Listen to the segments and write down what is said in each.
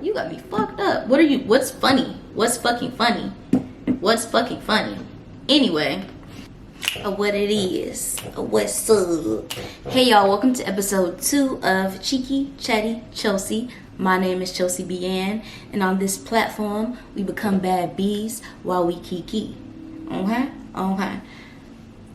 You got me fucked up. What's funny? What's fucking funny? What's fucking funny? Anyway, what it is. What's up? Hey y'all, welcome to episode 2 of Cheeky, Chatty Chelsea. My name is Chelsea Bian, and on this platform, we become bad bees while we Keekee. Okay.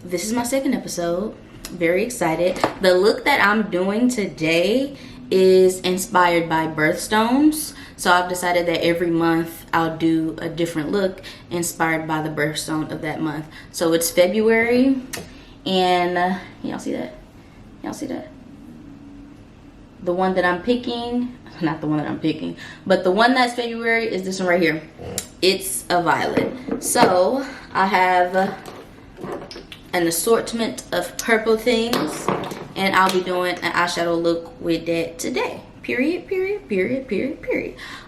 This is my second episode. Very excited. The look that I'm doing today is inspired by birthstones. So I've decided that every month I'll do a different look inspired by the birthstone of that month. So it's February, and y'all see that? Y'all see that? The one that I'm picking, not the one that I'm picking, but the one that's February is this one right here. It's a violet. So I have an assortment of purple things, and I'll be doing an eyeshadow look with that today. Period.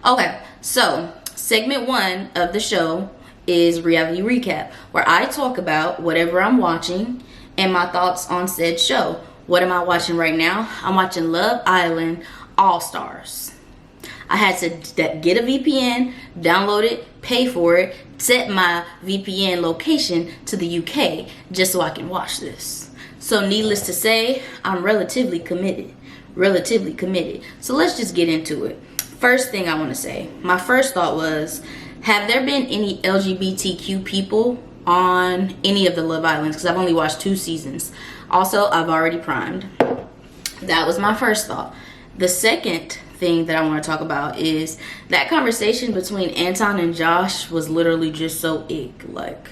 Okay, so segment 1 of the show is reality recap, where I talk about whatever I'm watching and my thoughts on said show. What am I watching right now? I'm watching Love Island All Stars. I had to get a VPN, download it, pay for it, set my VPN location to the UK just so I can watch this. So needless to say, I'm relatively committed. So let's just get into it. First thing I want to say, my first thought was, have there been any LGBTQ people on any of the Love Islands? Because I've only watched 2 seasons. Also, I've already primed. That was my first thought. The second thing that I want to talk about is that conversation between Anton and Josh was literally just so ick. Like,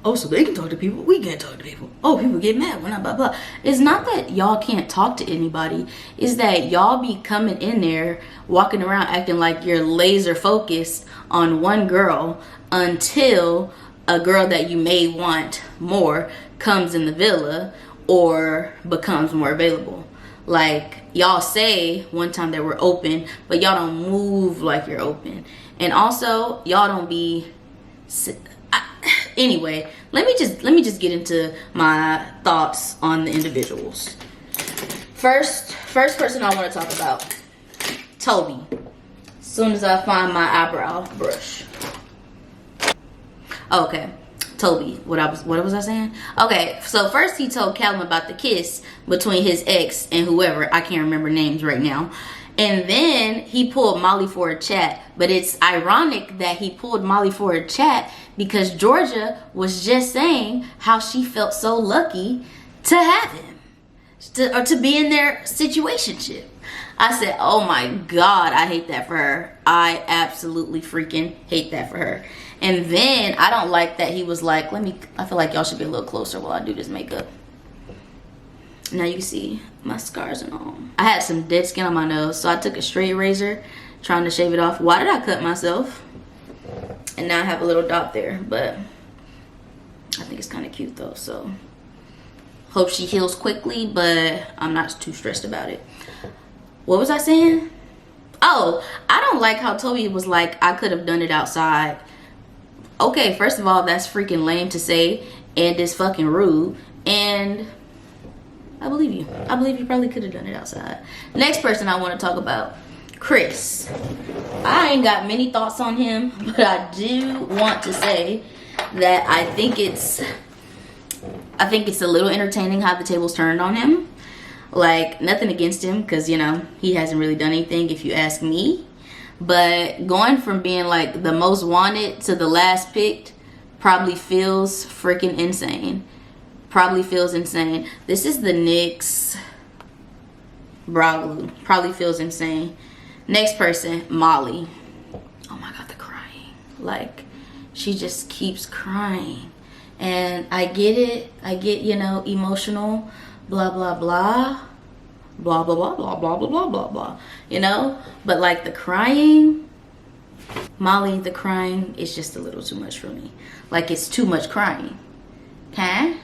oh, so they can talk to people, we can't talk to people. Oh, people get mad when I blah blah. It's not that y'all can't talk to anybody. It's that y'all be coming in there, walking around acting like you're laser focused on one girl until a girl that you may want more comes in the villa or becomes more available. Like, y'all say one time that we're open, but y'all don't move like you're open. And also, y'all don't be... Anyway, let me just get into my thoughts on the individuals. First person I want to talk about, Toby. As soon as I find my eyebrow brush. Okay, Toby. What was I saying? Okay, so first he told Callum about the kiss between his ex and whoever. I can't remember names right now. And then he pulled Molly for a chat. But it's ironic that he pulled Molly for a chat because Georgia was just saying how she felt so lucky to have him. To be in their situationship. I said, oh my God, I hate that for her. I absolutely freaking hate that for her. And then I don't like that he was like, I feel like y'all should be a little closer while I do this makeup. Now you can see my scars and all. I had some dead skin on my nose, so I took a straight razor trying to shave it off. Why did I cut myself? And now I have a little dot there, but I think it's kind of cute though, so hope she heals quickly, but I'm not too stressed about it. What was I saying? Oh, I don't like how Toby was like, I could have done it outside. Okay, first of all, that's freaking lame to say, and it's fucking rude, and I believe you. I believe you probably could have done it outside. Next person I want to talk about, Chris. I ain't got many thoughts on him, but I do want to say that I think it's a little entertaining how the tables turned on him. Like, nothing against him, because, you know, he hasn't really done anything if you ask me. But going from being like the most wanted to the last picked probably feels freaking insane. This is the NYX brow glue. Probably feels insane. Next person, Molly. Oh my God, the crying. Like, she just keeps crying. And I get it. I get, you know, emotional. Blah, blah, blah. Blah, blah, blah, blah, blah, blah, blah, blah, blah. You know? But like the crying, Molly, the crying is just a little too much for me. Like, it's too much crying. Okay?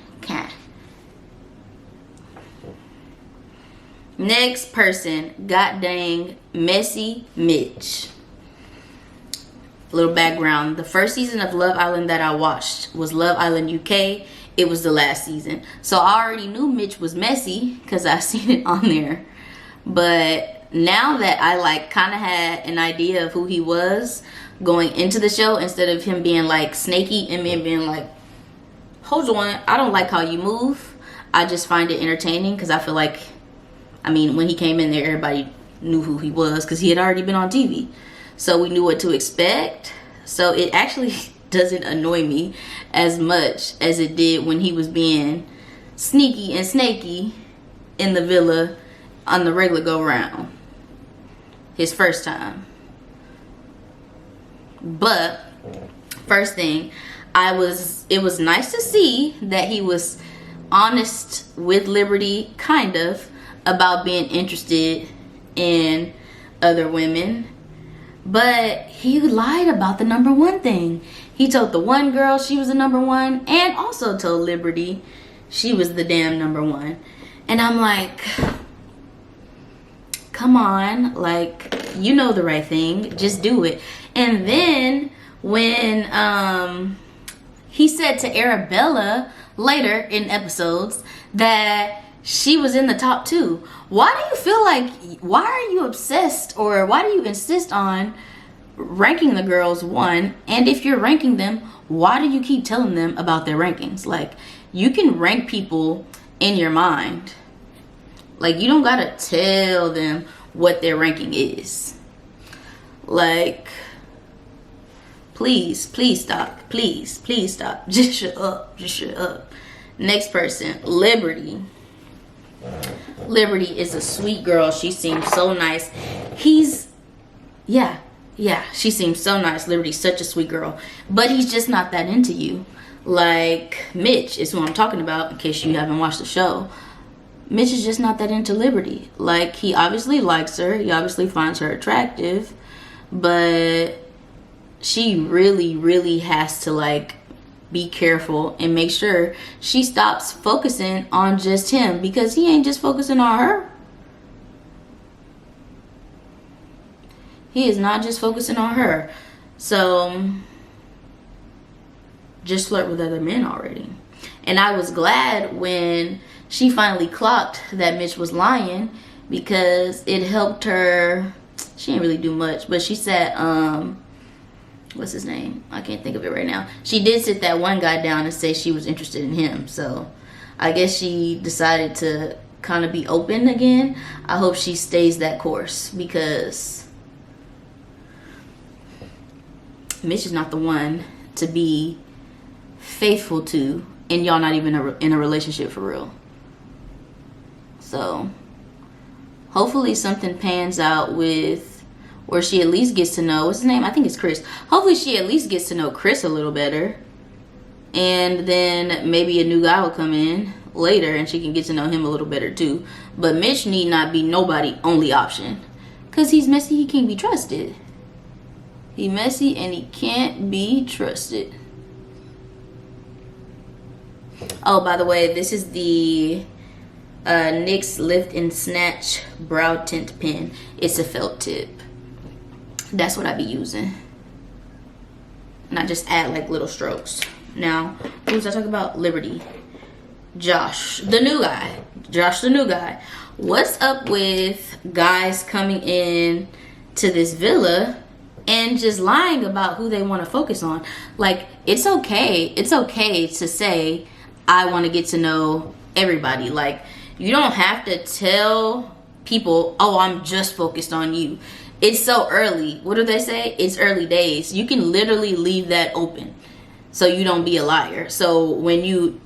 Next person, god dang, Messy Mitch. A little background. The first season of Love Island that I watched was Love Island UK. It was the last season. So I already knew Mitch was messy because I seen it on there. But now that I like kind of had an idea of who he was going into the show, instead of him being like snaky and me being like, hold on, I don't like how you move, I just find it entertaining because I feel like, I mean, when he came in there, everybody knew who he was because he had already been on TV. So we knew what to expect. So it actually doesn't annoy me as much as it did when he was being sneaky and snaky in the villa on the regular go round. His first time. But first thing, it was nice to see that he was honest with Liberty, kind of, about being interested in other women. But he lied about the number one thing. He told the one girl she was the number one, and also told Liberty she was the damn number one. And I'm like, come on, like, you know the right thing, just do it. And then when he said to Arabella later in episodes that she was in the top 2, why do you feel like, why are you obsessed, or why do you insist on ranking the girls 1? And if you're ranking them, why do you keep telling them about their rankings? Like, you can rank people in your mind. Like, you don't gotta tell them what their ranking is. Like, please stop. Please stop. Just shut up. Next person, Liberty. Liberty is a sweet girl. She seems so nice. She seems so nice. Liberty's such a sweet girl. But he's just not that into you. Like, Mitch is who I'm talking about, in case you haven't watched the show. Mitch is just not that into Liberty. Like, he obviously likes her. He obviously finds her attractive. But she really has to, like, be careful and make sure she stops focusing on just him, because he ain't just focusing on her. He is not just focusing on her. So just flirt with other men already. And I was glad when she finally clocked that Mitch was lying, because it helped her. She didn't really do much, but she said, what's his name? I can't think of it right now. She did sit that one guy down and say she was interested in him. So I guess she decided to kind of be open again. I hope she stays that course, because Mitch is not the one to be faithful to, and y'all not even in a relationship for real. So hopefully something pans out with, or she at least gets to know, what's his name? I think it's Chris. Hopefully she at least gets to know Chris a little better. And then maybe a new guy will come in later and she can get to know him a little better too. But Mitch need not be nobody only option, because he's messy, he can't be trusted. He messy and he can't be trusted. Oh, by the way, this is the NYX Lift and Snatch Brow Tint Pen. It's a felt tip. That's what I be using. And I just add like little strokes. Now, who was I talking about? Liberty. Josh, the new guy. Josh, the new guy. What's up with guys coming in to this villa and just lying about who they want to focus on? Like, it's okay. It's okay to say, I want to get to know everybody. Like, you don't have to tell people, oh, I'm just focused on you. It's so early. What do they say? It's early days. You can literally leave that open so you don't be a liar. So when you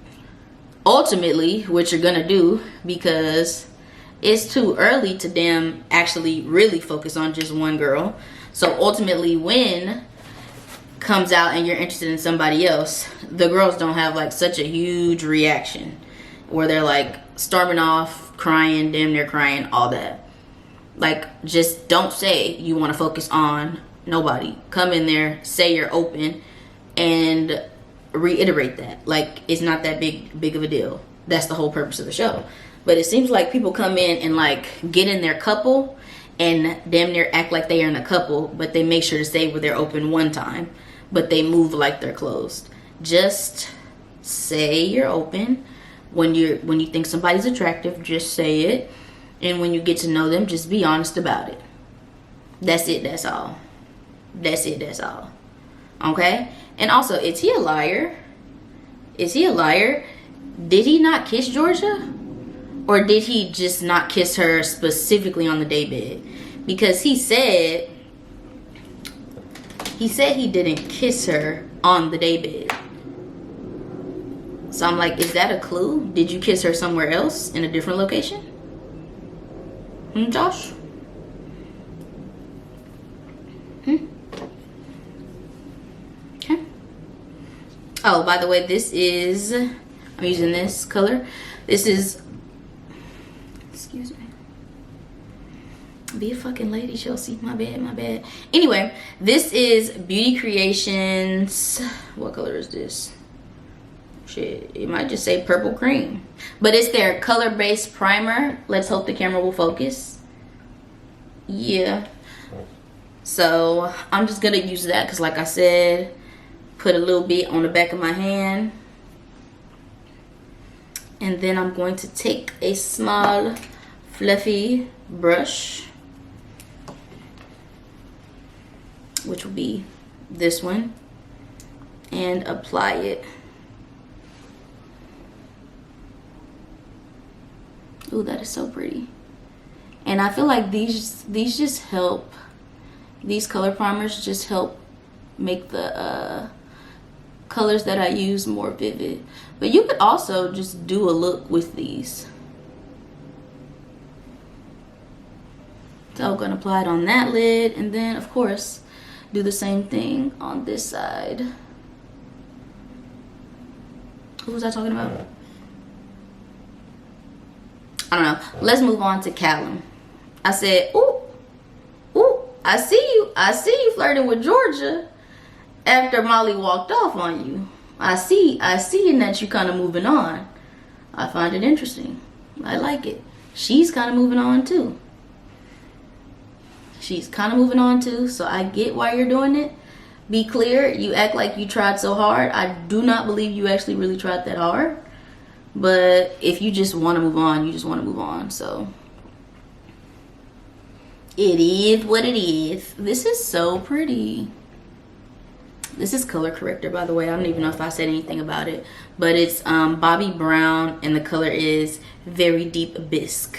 ultimately, what you're gonna do, because it's too early to damn actually really focus on just one girl. So ultimately, when comes out and you're interested in somebody else, the girls don't have like such a huge reaction where they're like storming off, crying, damn near crying, all that. Like, just don't say you want to focus on nobody. Come in there, say you're open, and reiterate that. Like, it's not that big of a deal. That's the whole purpose of the show. But it seems like people come in and like get in their couple and damn near act like they are in a couple, but they make sure to say where they're open one time, but they move like they're closed. Just say you're open. When you think somebody's attractive, just say it. And when you get to know them, just be honest about it. That's it, that's all. That's it, that's all. Okay? And also, is he a liar? Is he a liar? Did he not kiss Georgia? Or did he just not kiss her specifically on the daybed? Because he said he didn't kiss her on the daybed. So I'm like, is that a clue? Did you kiss her somewhere else in a different location? Josh? Okay. Oh, by the way, this is, I'm using this color. This is, excuse me. Be a fucking lady, Chelsea. My bad, my bad. Anyway, this is Beauty Creations. What color is this? Shit, it might just say purple cream. But it's their color-based primer. Let's hope the camera will focus. Yeah. So, I'm just going to use that because like I said, put a little bit on the back of my hand. And then I'm going to take a small, fluffy brush, which will be this one, and apply it. Ooh, that is so pretty. And I feel like these just help, these color primers just help make the colors that I use more vivid. But you could also just do a look with these. So I'm gonna apply it on that lid, and then of course do the same thing on this side. Who was I talking about? I don't know. Let's move on to Callum. I said, ooh, I see you flirting with Georgia after Molly walked off on you. I see in that you kind of moving on. I find it interesting. I like it. She's kind of moving on too. She's kind of moving on too, so I get why you're doing it. Be clear, you act like you tried so hard. I do not believe you actually really tried that hard. But if you just want to move on, you just want to move on. So it is what it is. This is so pretty. This is color corrector, by the way. I don't even know if I said anything about it. But it's Bobbi Brown, and the color is Very Deep Bisque.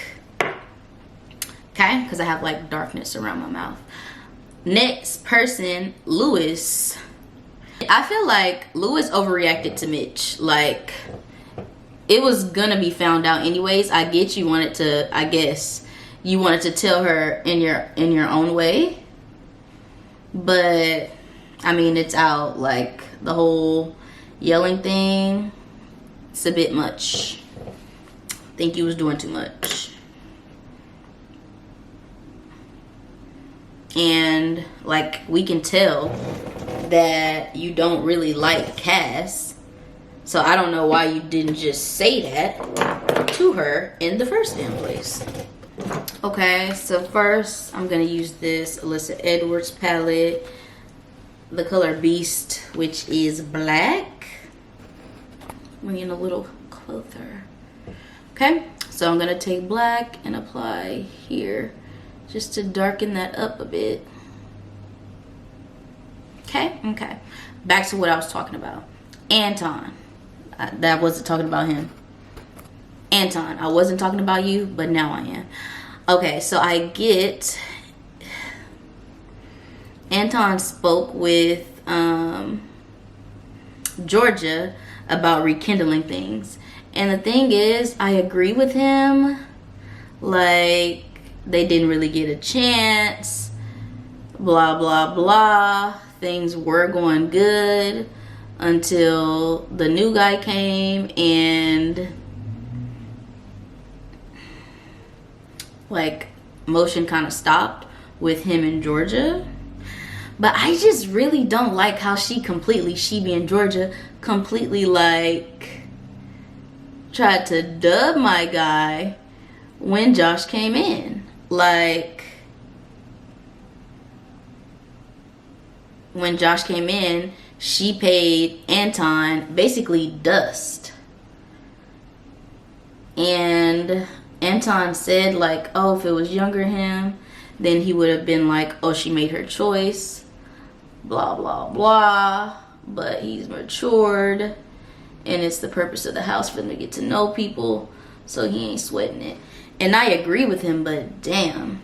Okay? Because I have like darkness around my mouth. Next person, Lewis. I feel like Lewis overreacted to Mitch. Like, it was gonna be found out anyways. I get you wanted to, I guess you wanted to tell her in your own way, but I mean, it's out. Like, the whole yelling thing, it's a bit much. I think you was doing too much. And like, we can tell that you don't really like Cass. So I don't know why you didn't just say that to her in the first damn place. Okay, so first I'm gonna use this Alyssa Edwards palette, the color Beast, which is black. Bring it a little closer. Okay, so I'm gonna take black and apply here just to darken that up a bit. Okay, back to what I was talking about. Anton. That wasn't talking about him. Anton, I wasn't talking about you, but now I am. Okay, so I get Anton spoke with Georgia about rekindling things, and the thing is, I agree with him. Like, they didn't really get a chance, blah blah blah. Things were going good until the new guy came, and like, motion kind of stopped with him and Georgia. But I just really don't like how she being Georgia, completely like tried to dub my guy when Josh came in. Like, when Josh came in, she paid Anton basically dust. And Anton said like, oh, if it was younger him, then he would have been like, oh, she made her choice, blah blah blah. But he's matured, and it's the purpose of the house for them to get to know people, so he ain't sweating it. And I agree with him, but damn,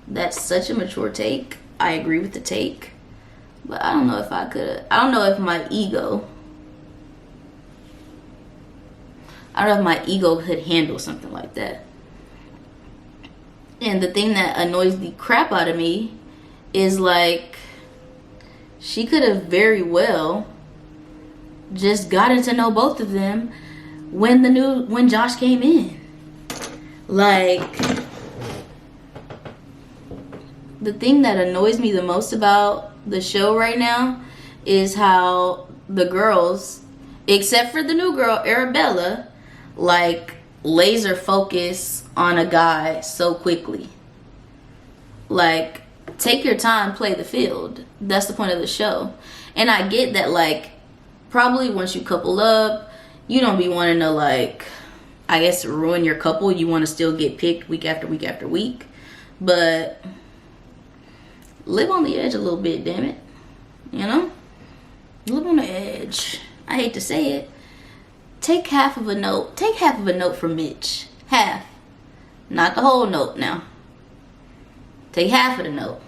that's such a mature take. I agree with the take, but I don't know if I could. I don't know if my ego could handle something like that. And the thing that annoys the crap out of me is like, she could have very well just gotten to know both of them when Josh came in. Like, the thing that annoys me the most about the show right now is how the girls, except for the new girl Arabella, like laser focus on a guy so quickly. Like, take your time, play the field. That's the point of the show. And I get that, like, probably once you couple up, you don't be wanting to, like, I guess, ruin your couple. You want to still get picked week after week after week. But live on the edge a little bit, damn it. You know? Live on the edge. I hate to say it. Take half of a note. Take half of a note from Mitch. Half. Not the whole note now. Take half of the note.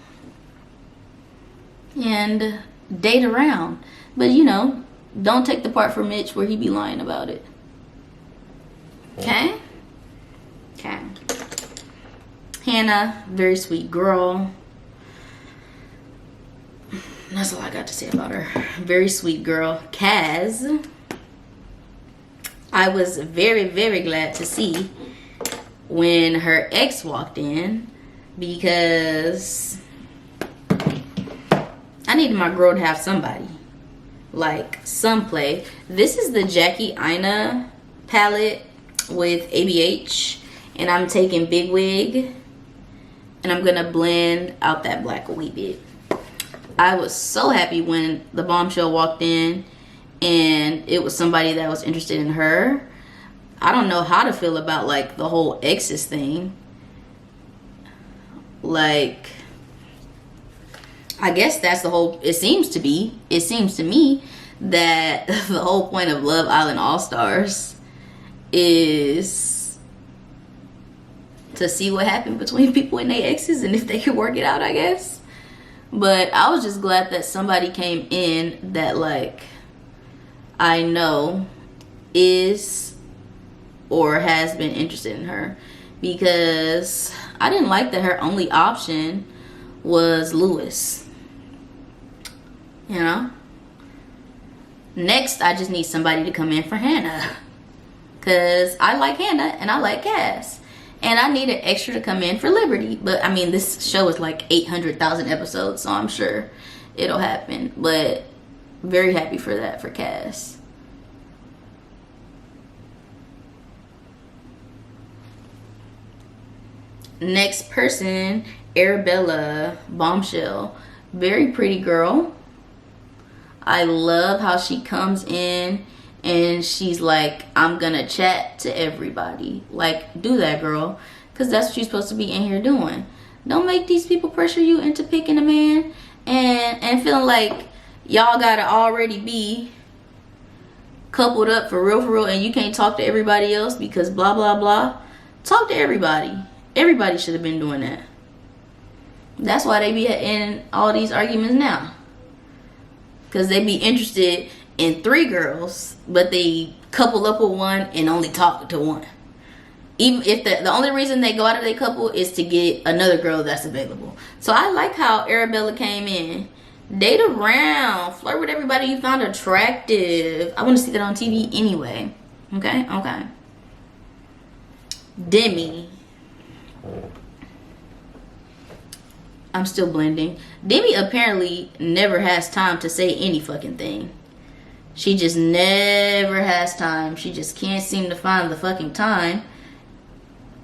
And date around. But, you know, don't take the part from Mitch where he be lying about it. Okay? Okay. Hannah, very sweet girl. That's all I got to say about her. Very sweet girl. Kaz, I was very, very glad to see when her ex walked in, because I needed my girl to have somebody. Like, some play. This is the Jackie Aina palette with ABH, and I'm taking Big Wig, and I'm gonna blend out that black a wee bit. I was so happy when the bombshell walked in and it was somebody that was interested in her. I don't know how to feel about, like, the whole exes thing. Like, I guess that's the whole, it seems to me that the whole point of Love Island All-Stars is to see what happened between people and their exes and if they can work it out, I guess. But I was just glad that somebody came in that, like, I know is or has been interested in her, because I didn't like that her only option was Lewis. You know? Next, I just need somebody to come in for Hannah, because I like Hannah and I like Cass. And I need an extra to come in for Liberty. But, I mean, this show is like 800,000 episodes, so I'm sure it'll happen. But very happy for that, for Cass. Next person, Arabella, bombshell. Very pretty girl. I love how she comes in and she's like, I'm gonna chat to everybody. Like, do that, girl, because that's what you're supposed to be in here doing. Don't make these people pressure you into picking a man and feeling like y'all gotta already be coupled up for real, and you can't talk to everybody else because blah blah blah. Talk to everybody. Everybody should have been doing that. That's why they be in all these arguments now, because they be interested in 3 girls, but they couple up with one and only talk to one. Even if the only reason they go out of their couple is to get another girl that's available. So I like how Arabella came in. Date around. Flirt with everybody you found attractive. I want to see that on TV anyway. Okay? Okay. Demi. I'm still blending. Demi apparently never has time to say any fucking thing. She just never has time. She just can't seem to find the fucking time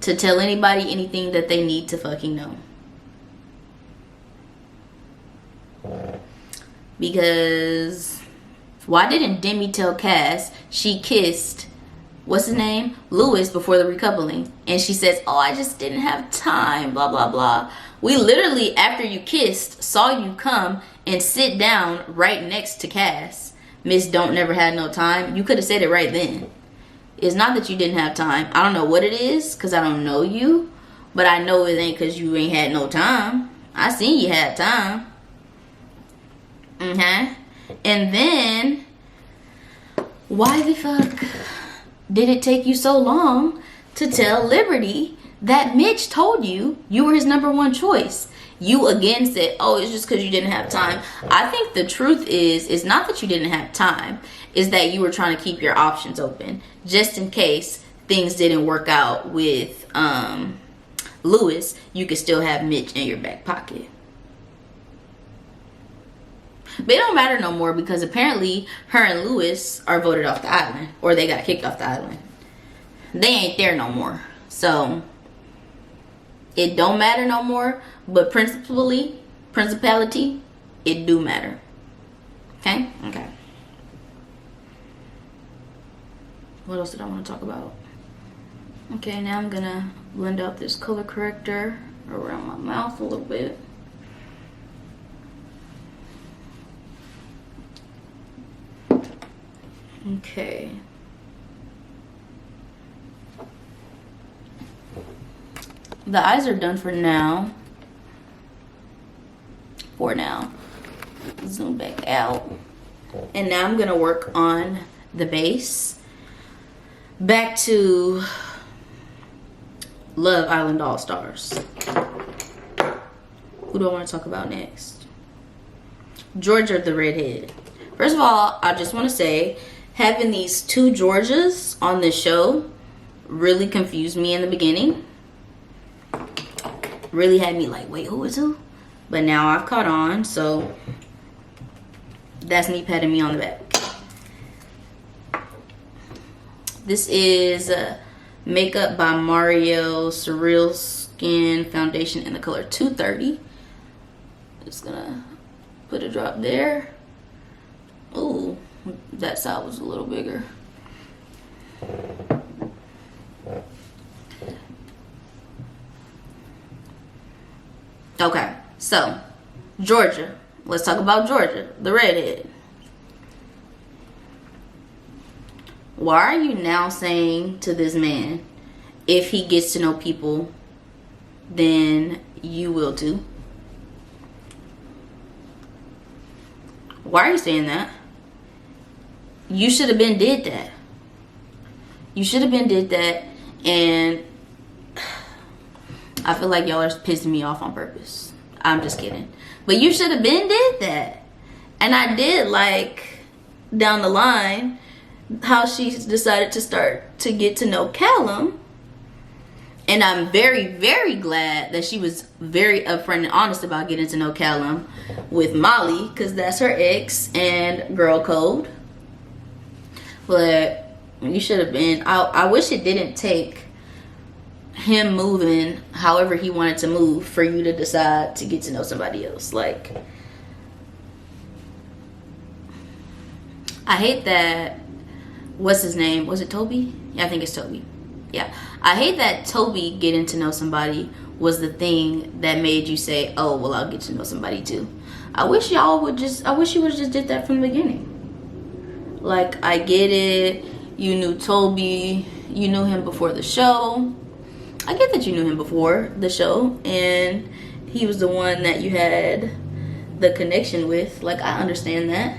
to tell anybody anything that they need to fucking know. Because Why didn't Demi tell Cass she kissed, what's his name, Lewis, before the recoupling? And she says, oh, I just didn't have time, blah, blah, blah. We literally, after you kissed, saw you come and sit down right next to Cass. Miss Don't Never Had No Time. You could have said it right then. It's not that you didn't have time. I don't know what it is because I don't know you. But I know it ain't because you ain't had no time. I seen you had time. And then, why the fuck did it take you so long to tell Liberty that Mitch told you you were his #1 choice? You again said, oh, it's just because you didn't have time. I think the truth is, it's not that you didn't have time. It's that you were trying to keep your options open. Just in case things didn't work out with Lewis, you could still have Mitch in your back pocket. But it don't matter no more because apparently her and Lewis are voted off the island. Or they got kicked off the island. They ain't there no more. So it don't matter no more. But principality, it do matter. Okay? Okay. What else did I want to talk about? Okay, now I'm gonna blend out this color corrector around my mouth a little bit. Okay. The eyes are done for now. Zoom back out. And now I'm gonna work on the base. Back to Love Island All Stars. Who do I want to talk about next? Georgia the redhead. First of all, I just want to say, having these 2 Georgias on this show really confused me in the beginning. Really had me like, wait, who is who? But now I've caught on, so that's me patting me on the back. This is Makeup by Mario Surreal Skin Foundation in the color 230. Just gonna put a drop there. Ooh, that side was a little bigger. Okay, so Georgia. Let's talk about Georgia, the redhead. Why are you now saying to this man, if he gets to know people, then you will too? Why are you saying that? You should have been did that. You should have been did that, and I feel like y'all are pissing me off on purpose. I'm just kidding. But you should have been did that. And I did like down the line how she decided to start to get to know Callum. And I'm very, very glad that she was very upfront and honest about getting to know Callum with Molly, because that's her ex and girl code. But you should have been. I wish it didn't take him moving however he wanted to move for you to decide to get to know somebody else. Like, I hate that. What's his name? Was it Toby? Yeah, I think it's Toby. Yeah, I hate that Toby getting to know somebody was the thing that made you say, oh, well, I'll get to know somebody too. I wish y'all would just, I wish you would have just did that from the beginning. Like, I get it. You knew Toby. You knew him before the show. I get that you knew him before the show. And he was the one that you had the connection with. Like, I understand that.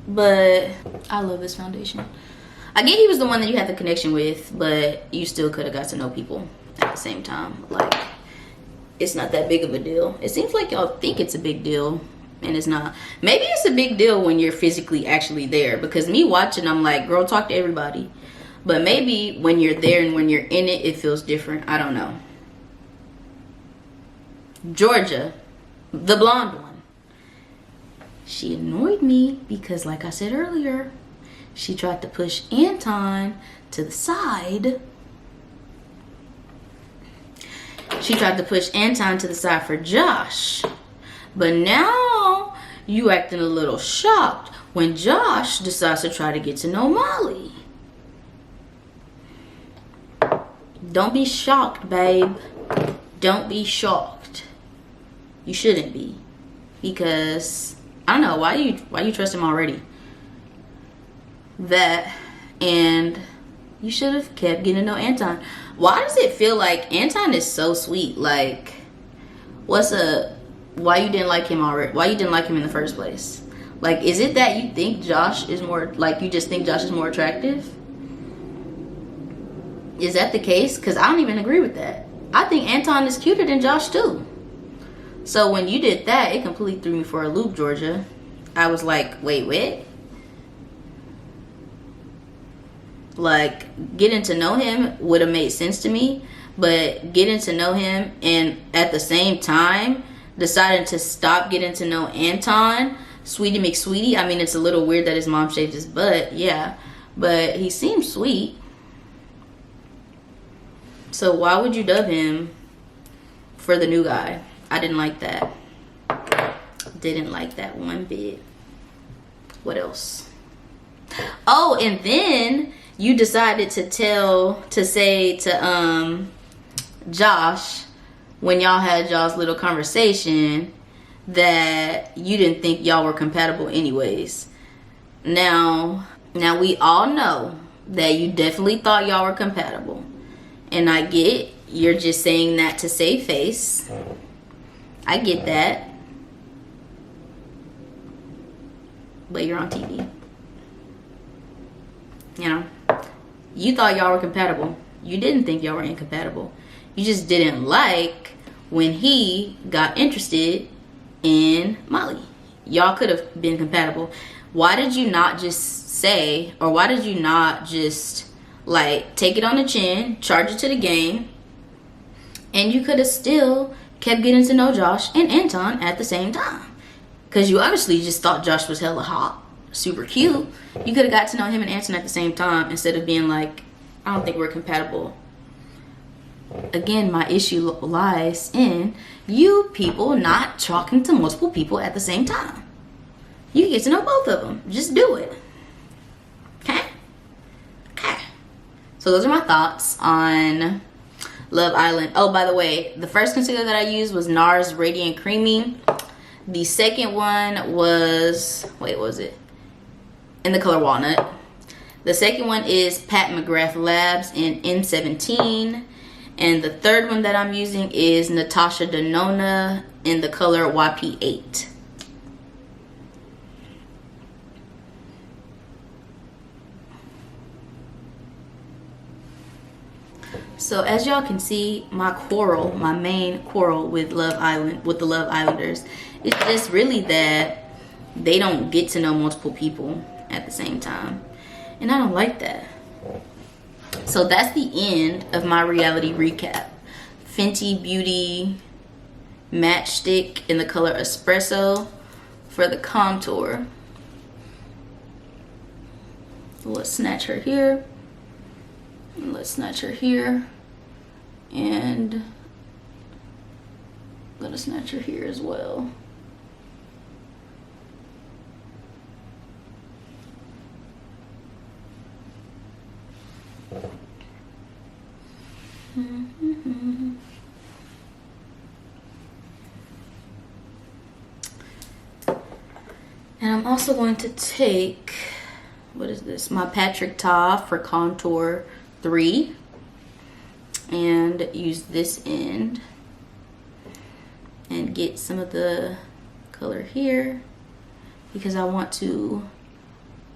But I love this foundation. I get he was the one that you had the connection with, but you still could have got to know people at the same time. Like, it's not that big of a deal. It seems like y'all think it's a big deal, and it's not. Maybe it's a big deal when you're physically actually there, because me watching, I'm like, girl, talk to everybody. But maybe when you're there and when you're in it, it feels different. I don't know. Georgia, the blonde one. She annoyed me because, like I said earlier, she tried to push Anton to the side. She tried to push Anton to the side for Josh. But now you acting a little shocked. when Josh decides to try to get to know Molly. Don't be shocked, babe. Don't be shocked. You shouldn't be, because I don't know why you trust him already. That, and you should have kept getting to know Anton. Why does it feel like Anton is so sweet? Like, why you didn't like him already? Why you didn't like him in the first place? Like, is it that you think Josh is more, like, you just think Josh is more attractive? Is that the case? Because I don't even agree with that. I think Anton is cuter than Josh too. So when you did that, it completely threw me for a loop, Georgia. I was like, wait, what? Like, getting to know him would have made sense to me, but getting to know him and at the same time deciding to stop getting to know Anton, Sweetie McSweetie. I mean, it's a little weird that his mom shaved his butt, yeah, but he seems sweet. So why would you dub him for the new guy? I didn't like that. Didn't like that one bit. What else? Oh, and then you decided to say to Josh, when y'all had y'all's little conversation, that you didn't think y'all were compatible anyways. Now we all know that you definitely thought y'all were compatible. And I get you're just saying that to save face. I get that. But you're on TV. You know, you thought y'all were compatible. You didn't think y'all were incompatible. You just didn't like when he got interested in Molly. Y'all could have been compatible. Why did you not just say, or why did you not just like take it on the chin, charge it to the game, and you could have still kept getting to know Josh and Anton at the same time? Because you obviously just thought Josh was hella hot, super cute. You could have got to know him and Anton at the same time instead of being like, I don't think we're compatible. Again, my issue lies in you people not talking to multiple people at the same time. You get to know both of them. Just do it. Okay? Okay. So those are my thoughts on Love Island. Oh, by the way, the first concealer that I used was NARS Radiant Creamy. The second one was, wait, what was it? In the color Walnut. The second one is Pat McGrath Labs in M17. And the third one that I'm using is Natasha Denona in the color YP8. So as y'all can see, my main quarrel with the Love Islanders is just really that they don't get to know multiple people at the same time. And I don't like that. So that's the end of my reality recap. Fenty Beauty Matchstick in the color Espresso for the contour. Let's snatch her here. Let's snatch her here. And I'm gonna snatch her here as well. And I'm also going to take, what is this? My Patrick Ta for Contour 3. And use this end. And get some of the color here. Because I want to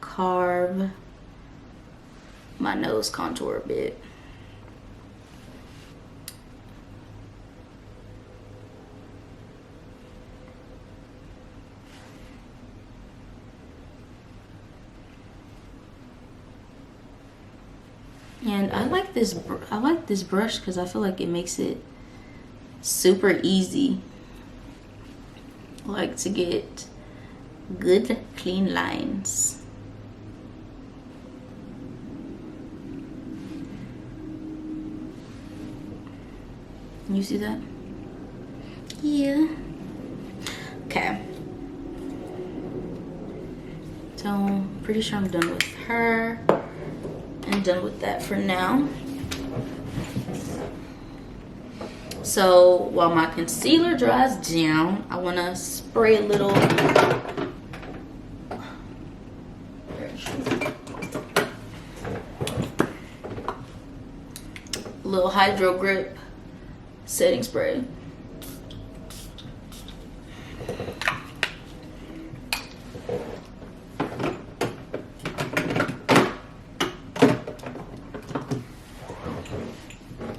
carve my nose contour a bit. And I like this brush because I feel like it makes it super easy, like, to get good clean lines. You see that? Yeah. Okay. So pretty sure I'm done with her and done with that for now. So while my concealer dries down, I want to spray a little Hydro Grip setting spray.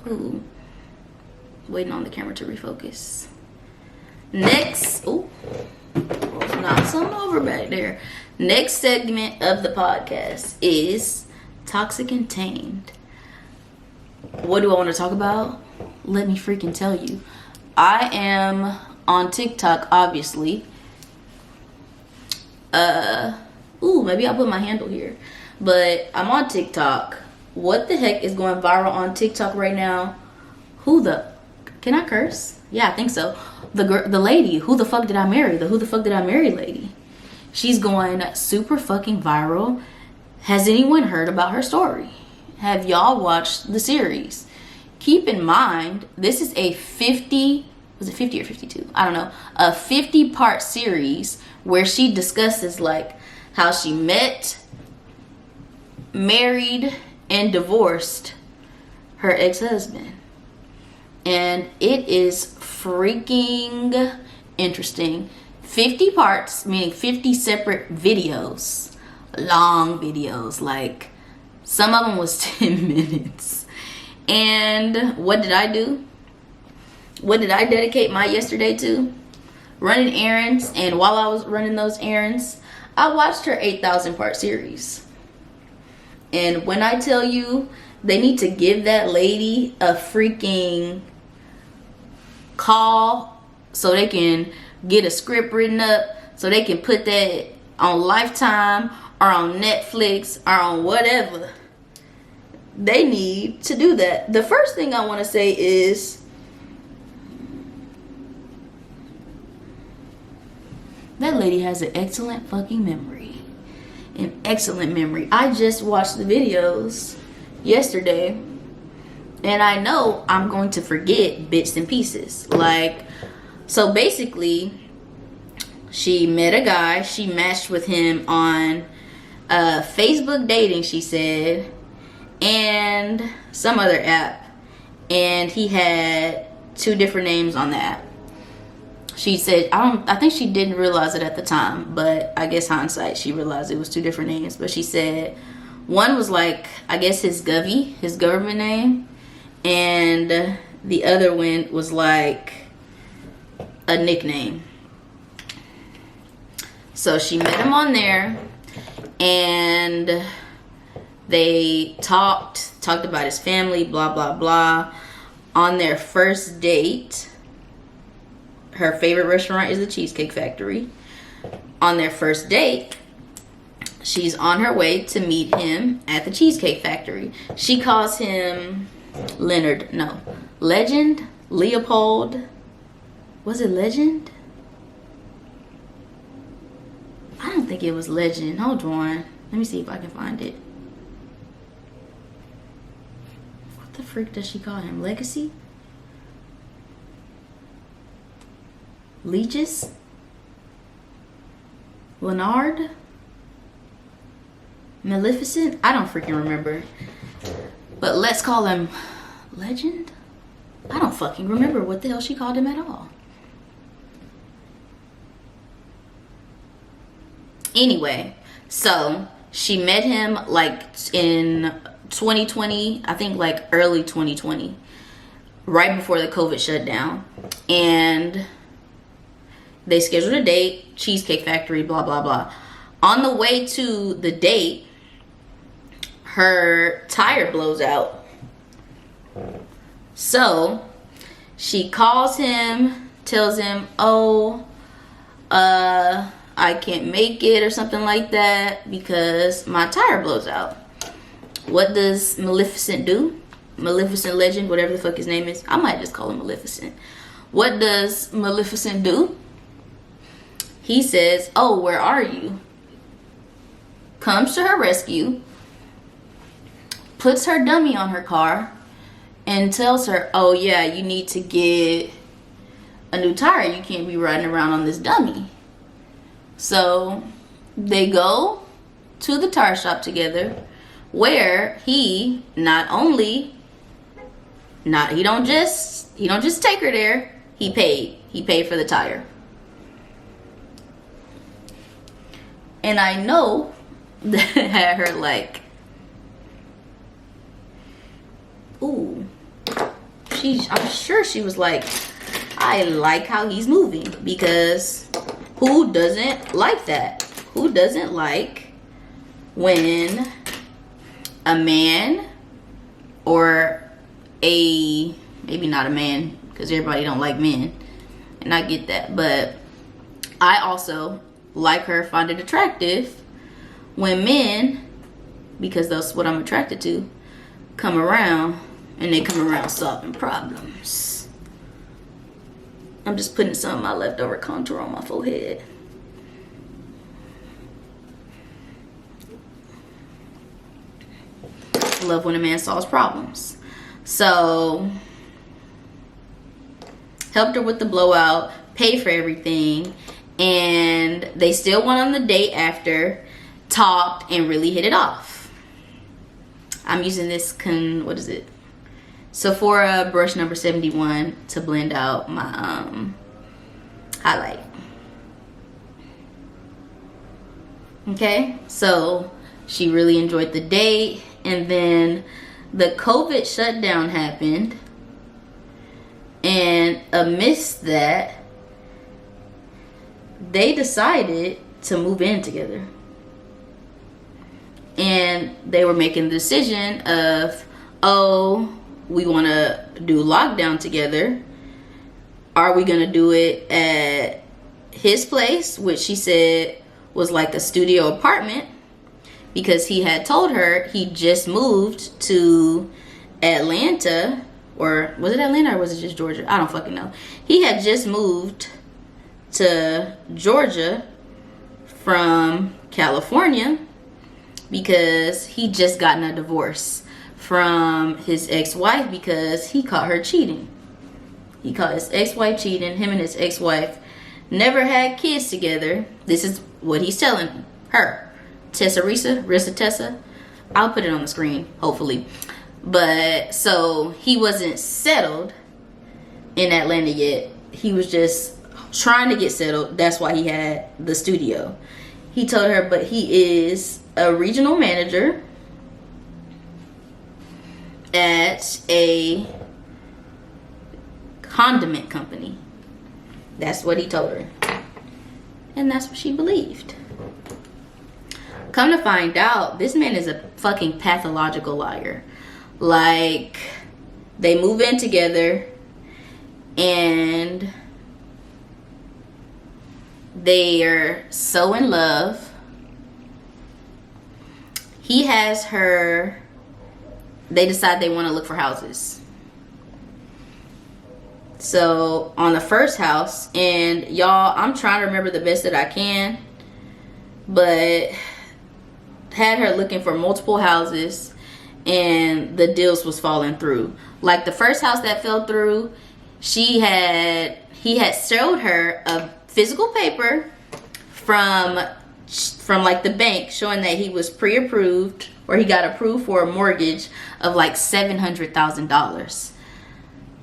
Ooh. Waiting on the camera to refocus. Next, ooh, knock something over back there. Next segment of the podcast is Toxic and Tamed. What do I want to talk about? Let me freaking tell you. I am on TikTok, obviously. Ooh, maybe I'll put my handle here. But I'm on TikTok. What the heck is going viral on TikTok right now? Can I curse? Yeah, I think so. The lady, who the fuck did I marry? The who the fuck did I marry lady. She's going super fucking viral. Has anyone heard about her story? Have y'all watched the series? Keep in mind, this is a 50 or 52? I don't know. A 50-part series where she discusses like how she met, married, and divorced her ex-husband. And it is freaking interesting. 50 parts, meaning 50 separate videos. Long videos, like some of them was 10 minutes. And what did I do? What did I dedicate my yesterday to? Running errands. And while I was running those errands, I watched her 8,000 part series. And when I tell you, they need to give that lady a freaking call so they can get a script written up, so they can put that on Lifetime or on Netflix or on whatever. They need to do that. The first thing I want to say is that lady has an excellent fucking memory. An excellent memory. I just watched the videos yesterday, and I know I'm going to forget bits and pieces. Like, so basically, she met a guy. She matched with him on Facebook dating, she said, and some other app. And he had 2 different names on the app. She said, I think she didn't realize it at the time, but I guess hindsight, she realized it was 2 different names. But she said one was like, I guess his government name, and the other one was like a nickname. So she met him on there, and they talked about his family, blah blah blah. On their first date, her favorite restaurant is the Cheesecake Factory. On their first date, she's on her way to meet him at the Cheesecake Factory. She calls him Legend? Leopold? Was it Legend? I don't think it was Legend. Hold on. Let me see if I can find it. What the freak does she call him? Legacy? Legis? Leonard? Maleficent? I don't freaking remember. But let's call him Legend? I don't fucking remember what the hell she called him at all. Anyway, so she met him like in 2020, I think like early 2020, right before the COVID shutdown. And they scheduled a date, Cheesecake Factory, blah, blah, blah. On the way to the date, her tire blows out. So she calls him, tells him, I can't make it or something like that because my tire blows out. What does Maleficent do? Maleficent Legend, whatever the fuck his name is. I might just call him Maleficent. What does Maleficent do? He says, oh, where are you? comes to her rescue, puts her dummy on her car, and tells her, oh yeah, you need to get a new tire. You can't be riding around on this dummy. So they go to the tire shop together, where he he don't just take her there. He paid for the tire. And I know that had her like, ooh, I'm sure she was like, I like how he's moving, because who doesn't like that? Who doesn't like when a man, or maybe not a man, because everybody don't like men, and I get that, but I also like her, find it attractive when men, because that's what I'm attracted to, come around, and they come around solving problems. I'm just putting some of my leftover contour on my forehead. Love when a man solves problems. So helped her with the blowout, paid for everything, and they still went on the date after, talked, and really hit it off. I'm using this what is it? Sephora brush number 71 to blend out my highlight. Okay, so she really enjoyed the date, and then the COVID shutdown happened, and amidst that, they decided to move in together. And they were making the decision of, oh, we want to do lockdown together. Are we going to do it at his place, which she said was like a studio apartment, because he had told her he just moved to Atlanta, or was it Atlanta or was it just Georgia? I don't fucking know. He had just moved to Georgia from California because he just gotten a divorce from his ex-wife because he caught her cheating. He caught his ex-wife cheating. Him and his ex-wife never had kids together. This is what he's telling her. Tessa. I'll put it on the screen, hopefully. But so he wasn't settled in Atlanta yet. He was just trying to get settled. That's why he had the studio. He told her, but he is a regional manager at a condiment company. That's what he told her. And that's what she believed. Come to find out, this man is a fucking pathological liar. Like, they move in together and they are so in love. He has her, they decide they want to look for houses. So on the first house, and y'all, I'm trying to remember the best that I can, but had her looking for multiple houses and the deals was falling through. Like the first house that fell through, he had showed her a physical paper from like the bank showing that he was pre-approved, or he got approved for a mortgage of like $700,000.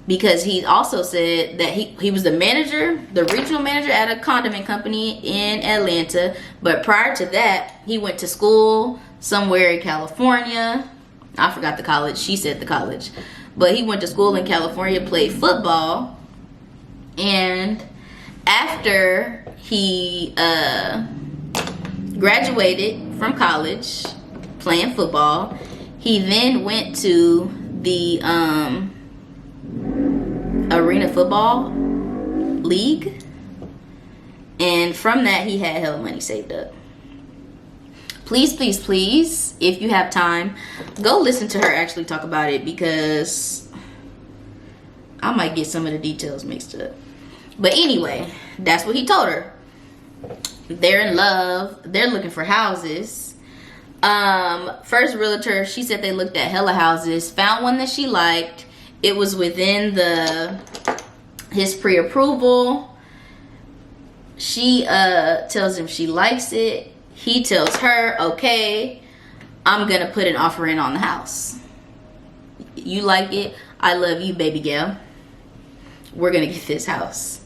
Because he also said that he was the regional manager at a condiment company in Atlanta. But prior to that, he went to school somewhere in California. I forgot the college. She said the college. But he went to school in California, played football. And after he graduated from college playing football, he then went to the Arena Football League, and from that he had hella money saved up. Please, if you have time, go listen to her actually talk about it, because I might get some of the details mixed up. But anyway, that's what he told her. They're in love, they're looking for houses, First realtor, she said they looked at hella houses, found one that she liked. It was within his pre-approval. She tells him she likes it. He tells her, okay, I'm gonna put an offer in on the house. You like it? I love you, baby girl. We're gonna get this house.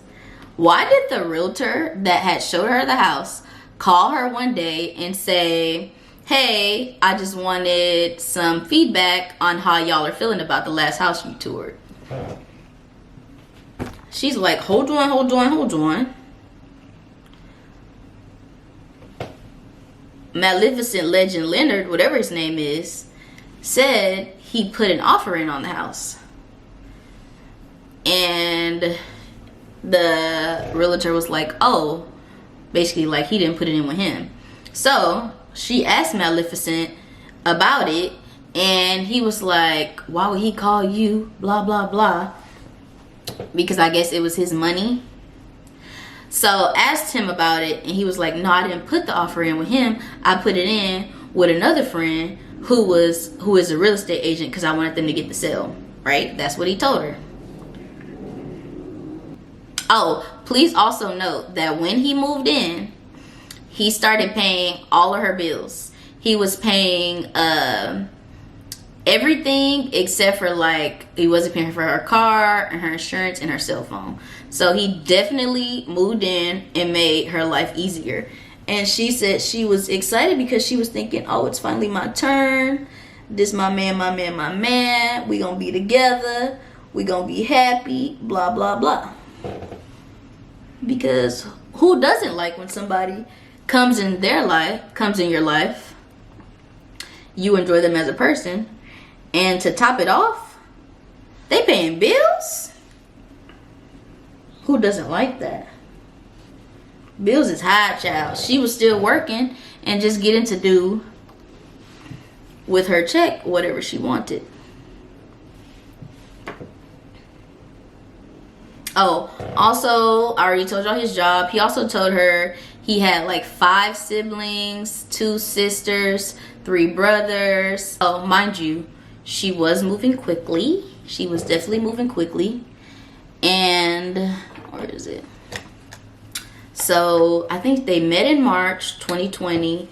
Why did the realtor that had showed her the house call her one day and say, hey, I just wanted some feedback on how y'all are feeling about the last house you toured? She's like, hold on. Maleficent Legend Leonard, whatever his name is, said he put an offer in on the house. And the realtor was like, oh, basically like he didn't put it in with him. So she asked Maleficent about it, and he was like, why would he call you, blah blah blah, because I guess it was his money. So asked him about it, and he was like, no, I didn't put the offer in with him. I put it in with another friend who is a real estate agent because I wanted them to get the sale, right? That's what he told her. Oh, please also note that when he moved in, he started paying all of her bills. He was paying everything except for, like, he wasn't paying for her car and her insurance and her cell phone. So he definitely moved in and made her life easier. And she said she was excited because she was thinking, oh, it's finally my turn. This my man. We gonna be together. We gonna be happy, blah, blah, blah. Because who doesn't like when somebody comes in your life, you enjoy them as a person, and to top it off, they paying bills? Who doesn't like that? Bills is high, child. She was still working and just getting to do with her check whatever she wanted. Oh, also, I already told y'all his job. He also told her he had like 5 siblings, 2 sisters, 3 brothers. Oh, mind you, she was moving quickly. She was definitely moving quickly. And, where is it? So, I think they met in March 2020.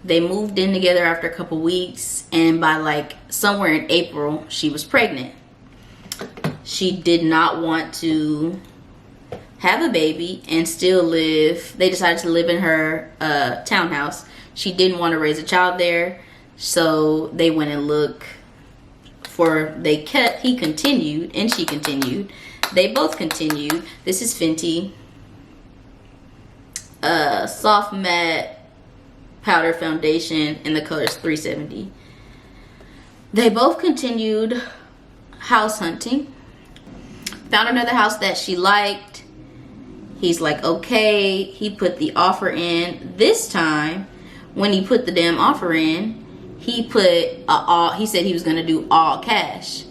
They moved in together after a couple weeks. And by like somewhere in April, she was pregnant. She did not want to have a baby and still live. They decided to live in her townhouse. She didn't want to raise a child there. So they went and looked for, he continued and she continued. They both continued. This is Fenty. Soft matte powder foundation in the color is 370. They both continued house hunting. Found another house that she liked. He's like, okay. He put the offer in. This time, when he put the damn offer in, he said he was gonna do all cash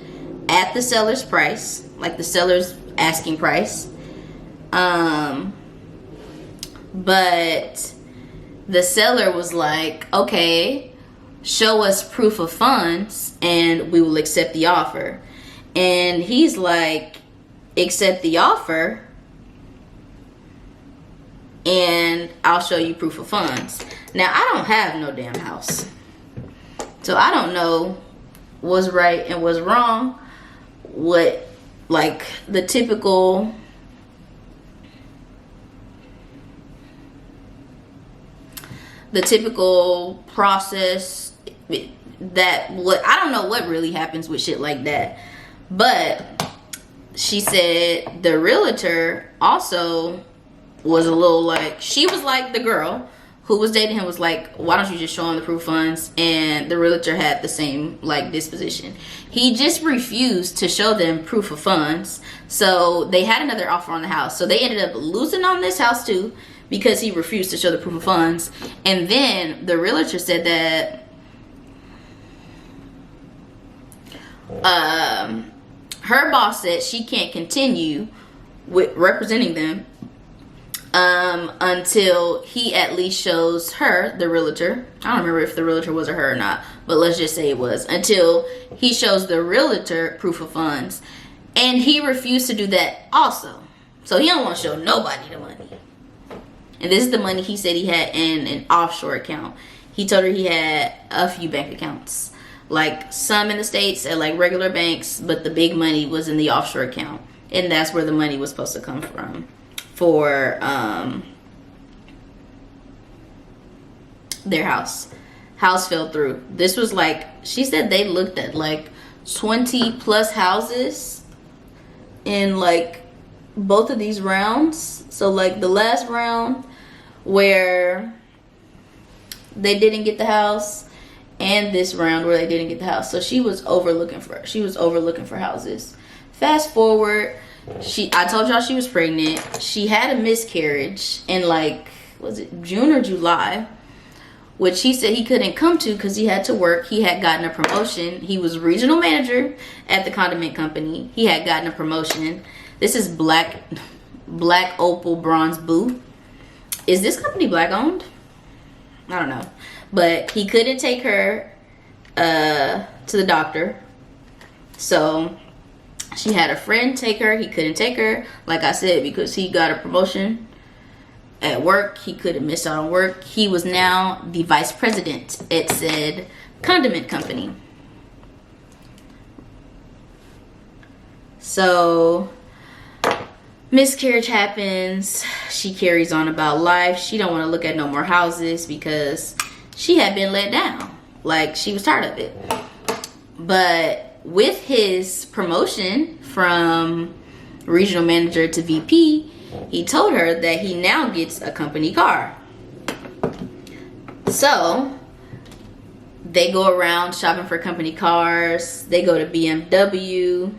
at the seller's price, like the seller's asking price. But the seller was like, okay, show us proof of funds and we will accept the offer. And he's like, accept the offer and I'll show you proof of funds. Now, I don't have no damn house, so I don't know what's right and what's wrong. What, like, the typical process, I don't know what really happens with shit like that. But she said the realtor also was a little like, she was like, the girl who was dating him was like, why don't you just show him the proof of funds? And the realtor had the same like disposition. He just refused to show them proof of funds. So they had another offer on the house. So they ended up losing on this house too, because he refused to show the proof of funds. And then the realtor said that her boss said she can't continue with representing them until he at least shows her, the realtor. I don't remember if the realtor was a her or not, but let's just say it was. Until he shows the realtor proof of funds. And he refused to do that also. So he don't want to show nobody the money. And this is the money he said he had in an offshore account. He told her he had a few bank accounts. Like some in the States at like regular banks, but the big money was in the offshore account. And that's where the money was supposed to come from. For their house fell through. This was like, she said they looked at like 20 plus houses in like both of these rounds. So like the last round where they didn't get the house, and this round where they didn't get the house. So she was overlooking for houses. Fast forward, I told y'all she was pregnant. She had a miscarriage in like, was it June or July? Which he said he couldn't come to because he had to work. He had gotten a promotion. He was regional manager at the condiment company. He had gotten a promotion. This is Black Opal Bronze Boo. Is this company black owned? I don't know. But he couldn't take her to the doctor. So she had a friend take her. He couldn't take her, like I said, because he got a promotion at work. He couldn't miss out on work. He was now the vice president at said condiment company. So miscarriage happens. She carries on about life. She don't want to look at no more houses because she had been let down. Like, she was tired of it. But with his promotion from regional manager to VP, he told her that he now gets a company car. So they go around shopping for company cars. They go to BMW.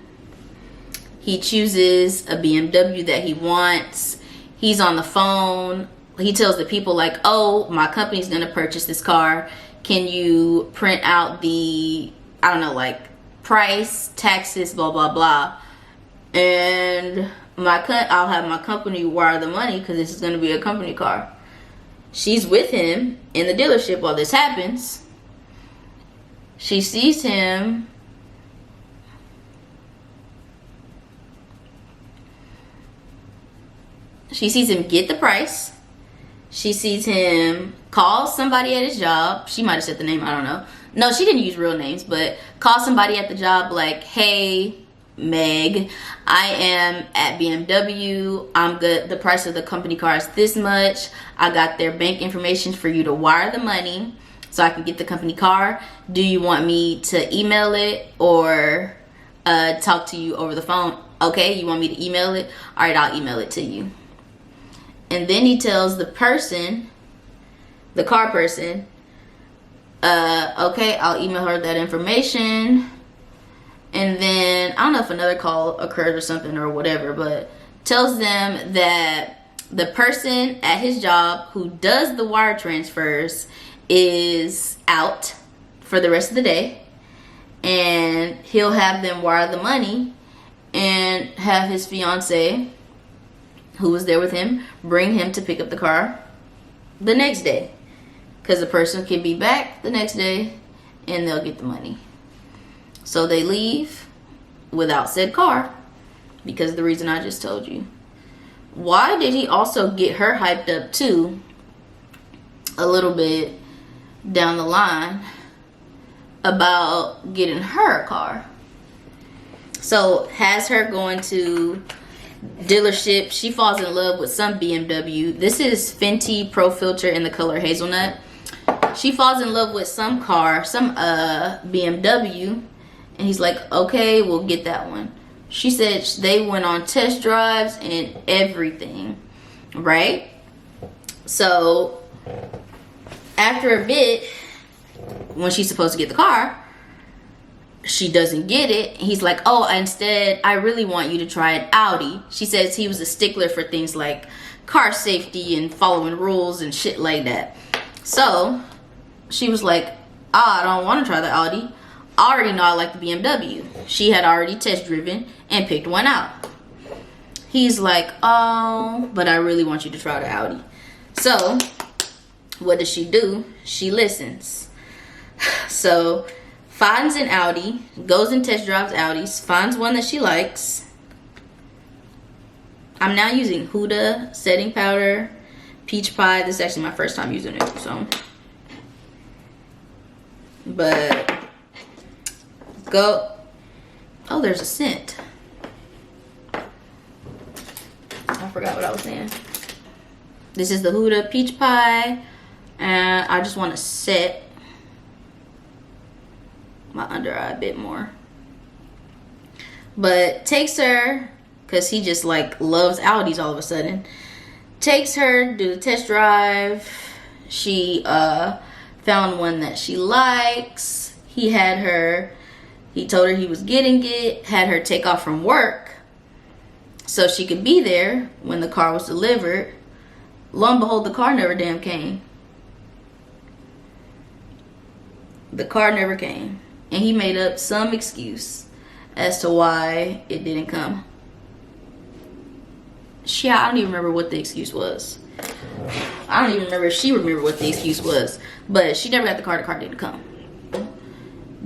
He chooses a BMW that he wants. He's on the phone. He tells the people like, oh, my company's going to purchase this car. Can you print out the, I don't know, like price, taxes, blah, blah, blah. And I'll have my company wire the money because this is going to be a company car. She's with him in the dealership while this happens. She sees him. She sees him get the price. She sees him call somebody at his job. She might have said the name, I don't know. No, she didn't use real names, but call somebody at the job like, hey, Meg, I am at BMW. I'm good. The price of the company car is this much. I got their bank information for you to wire the money so I can get the company car. Do you want me to email it or talk to you over the phone? Okay, you want me to email it? All right, I'll email it to you. And then he tells the person, the car person, okay, I'll email her that information. And then, I don't know if another call occurred or something or whatever, but tells them that the person at his job who does the wire transfers is out for the rest of the day. And he'll have them wire the money and have his fiance, who was there with him, bring him to pick up the car the next day. Because the person can be back the next day and they'll get the money. So they leave without said car because of the reason I just told you. Why did he also get her hyped up too a little bit down the line about getting her a car? So has her going to dealership. She falls in love with some BMW. This is Fenty Pro Filter in the color hazelnut. She falls in love with some car, some BMW. And he's like, okay, we'll get that one. She said they went on test drives and everything, right? So after a bit, when she's supposed to get the car, she doesn't get it. He's like, oh, instead, I really want you to try an Audi. She says he was a stickler for things like car safety and following rules and shit like that. So she was like, I don't want to try the Audi. I already know I like the BMW. She had already test driven and picked one out. He's like, oh, but I really want you to try the Audi. So what does she do? She listens. So finds an Audi, goes and test drives Audis, finds one that she likes. I'm now using Huda setting powder, peach pie. This is actually my first time using it, so. But go. Oh, there's a scent. I forgot what I was saying. This is the Huda peach pie, and I just want to set my under eye a bit more. But takes her, because he just like loves Audis all of a sudden, takes her, do the test drive. She found one that she likes. He told her he was getting it, had her take off from work so she could be there when the car was delivered. Lo and behold, the car never damn came. The car never came. And he made up some excuse as to why it didn't come. Shit, I don't even remember what the excuse was. I don't even remember if she remembered what the excuse was. But she never got the car didn't come.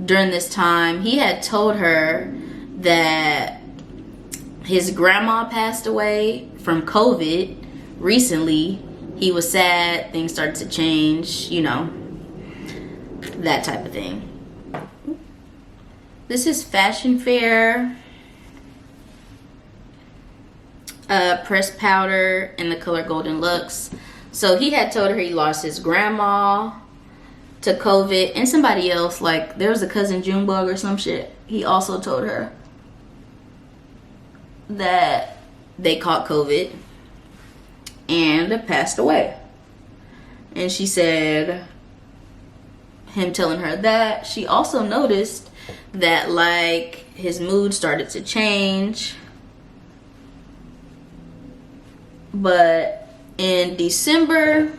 During this time, he had told her that his grandma passed away from COVID recently. He was sad, things started to change, you know, that type of thing. This is Fashion Fair pressed powder in the color Golden Lux. So he had told her he lost his grandma to COVID, and somebody else, like there was a cousin Junebug or some shit. He also told her that they caught COVID and passed away. And she said, him telling her that, she also noticed that like his mood started to change. But in December,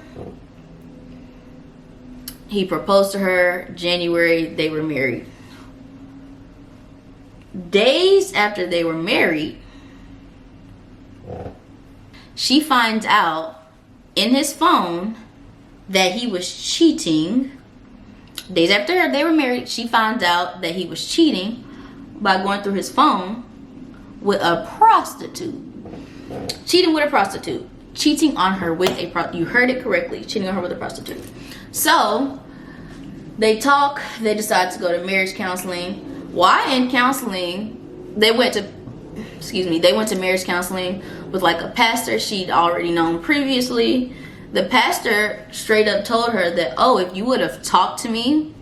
he proposed to her. January, they were married. Days after they were married, she finds out in his phone that he was cheating. Days after they were married, she finds out that he was cheating by going through his phone with a prostitute. Cheating with a prostitute. Cheating on her with a prostitute. You heard it correctly. Cheating on her with a prostitute. So they talk. They decide to go to marriage counseling. While in counseling, they went to marriage counseling with like a pastor she'd already known previously. The pastor straight up told her that, oh, if you would have talked to me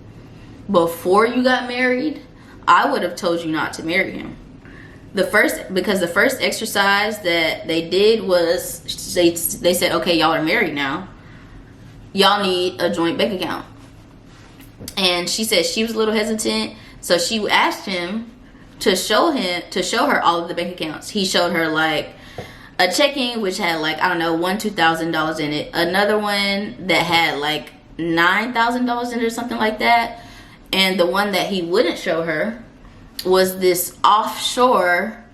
before you got married, I would have told you not to marry him. Because the first exercise that they did was they said, okay, y'all are married now. Y'all need a joint bank account. And she said she was a little hesitant, so she asked him to show her all of the bank accounts. He showed her like a checking which had like, I don't know, $2,000 in it, another one that had like $9,000 in it or something like that, and the one that he wouldn't show her was this offshore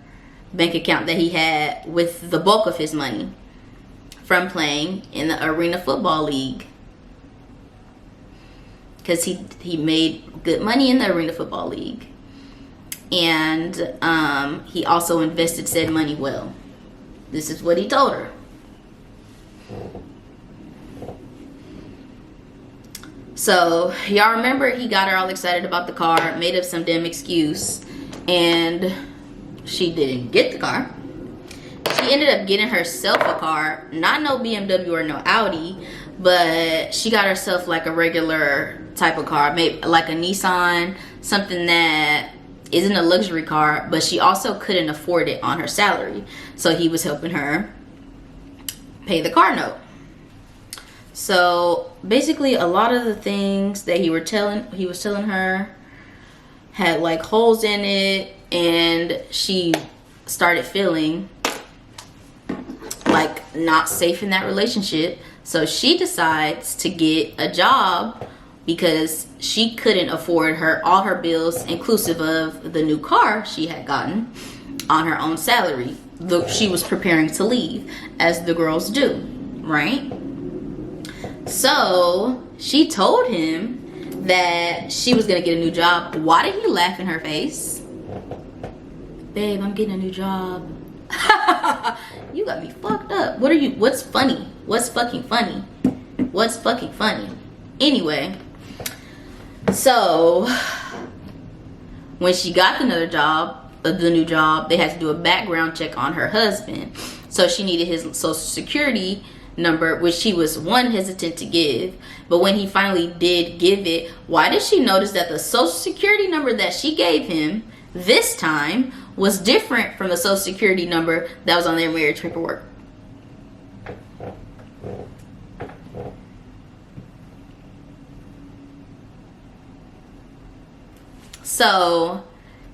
bank account that he had with the bulk of his money from playing in the Arena Football League, because he made good money in the Arena Football League, and he also invested said money well. This is what he told her. So y'all remember he got her all excited about the car, made up some damn excuse, and she didn't get the car. She ended up getting herself a car, not no BMW or no Audi, but she got herself like a regular type of car, maybe like a Nissan, something that isn't a luxury car, but she also couldn't afford it on her salary. So he was helping her pay the car note. So basically a lot of the things that he was telling her had like holes in it, and she started feeling like not safe in that relationship. So she decides to get a job because she couldn't afford all her bills, inclusive of the new car she had gotten, on her own salary. she was preparing to leave, as the girls do, right? So she told him that she was gonna get a new job. Why did he laugh in her face? Babe, I'm getting a new job. You got me fucked up. What's funny? What's fucking funny? What's fucking funny? Anyway, so when she got the new job, they had to do a background check on her husband. So she needed his social security number, which he was hesitant to give. But when he finally did give it, why did she notice that the social security number that she gave him this time was different from the social security number that was on their marriage paperwork? So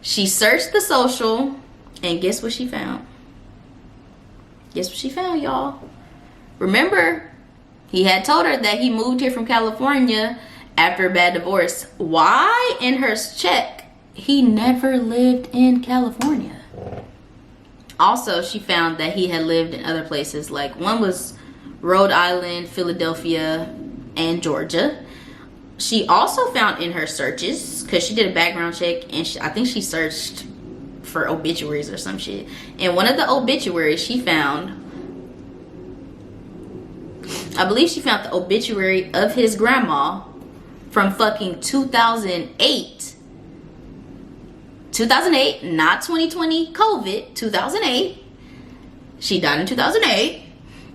she searched the social, and guess what she found? Guess what she found, y'all? Remember, he had told her that he moved here from California after a bad divorce. Why in her check he never lived in California? Also, she found that he had lived in other places, like one was Rhode Island, Philadelphia, and Georgia. She also found in her searches, because she did a background check, and I think she searched for obituaries or some shit. And one of the obituaries she found, I believe she found the obituary of his grandma from fucking 2008. 2008, not 2020 COVID, 2008. She died in 2008.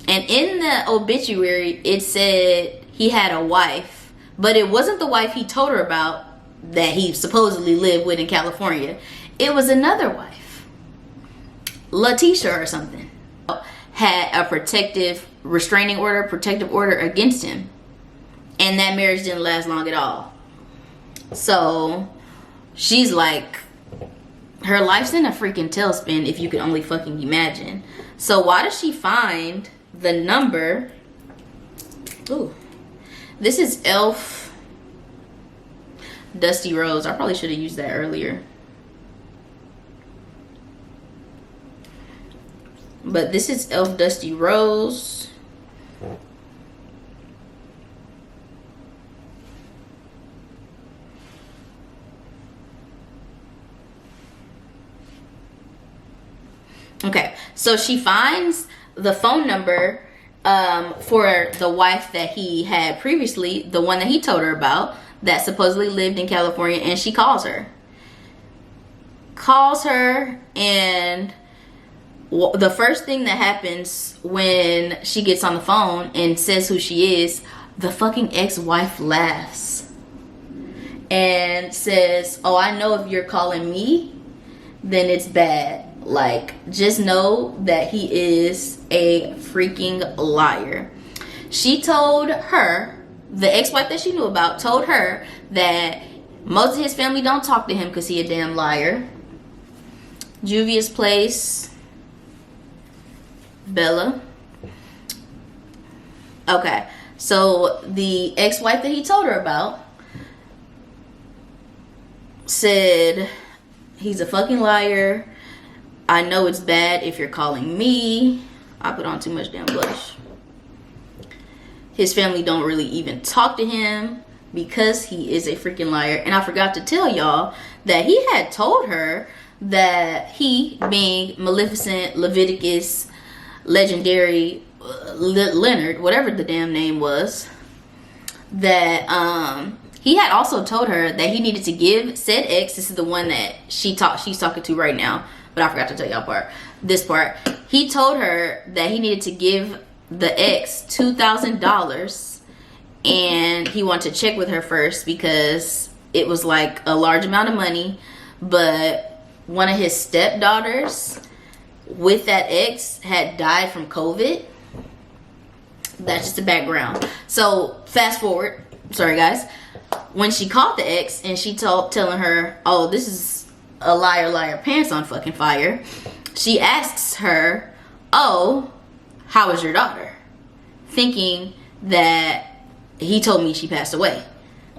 And in the obituary, it said he had a wife, but it wasn't the wife he told her about that he supposedly lived with in California. It was another wife, Letitia or something, had a protective order against him, and that marriage didn't last long at all. So she's like, her life's in a freaking tailspin, if you could only fucking imagine. So why does she find the number? Ooh, this is Elf Dusty Rose. I probably should have used that earlier, but this is Elf Dusty Rose. Okay, so she finds the phone number for the wife that he had previously, the one that he told her about, that supposedly lived in California, and she calls her. And the first thing that happens when she gets on the phone and says who she is, the fucking ex-wife laughs and says, "Oh, I know if you're calling me, then it's bad. Like, just know that he is a freaking liar." She told her, the ex-wife that she knew about, told her that most of his family don't talk to him because he a damn liar. Juvia's Place, Bella. Okay, so the ex-wife that he told her about said, "He's a fucking liar. I know it's bad if you're calling me." I put on too much damn blush. His family don't really even talk to him because he is a freaking liar. And I forgot to tell y'all that he had told her that he, being Maleficent, Leviticus, Legendary, Leonard, whatever the damn name was, that he had also told her that he needed to give said ex, this is the one that she's talking to right now, but I forgot to tell y'all this part. He told her that he needed to give the ex $2,000, and he wanted to check with her first because it was like a large amount of money, but one of his stepdaughters with that ex had died from COVID. That's just the background. So fast forward, sorry guys, when she called the ex and she telling her, "Oh, this is a liar, pants on fucking fire," she asks her, "Oh, how is your daughter?" Thinking that he told me she passed away.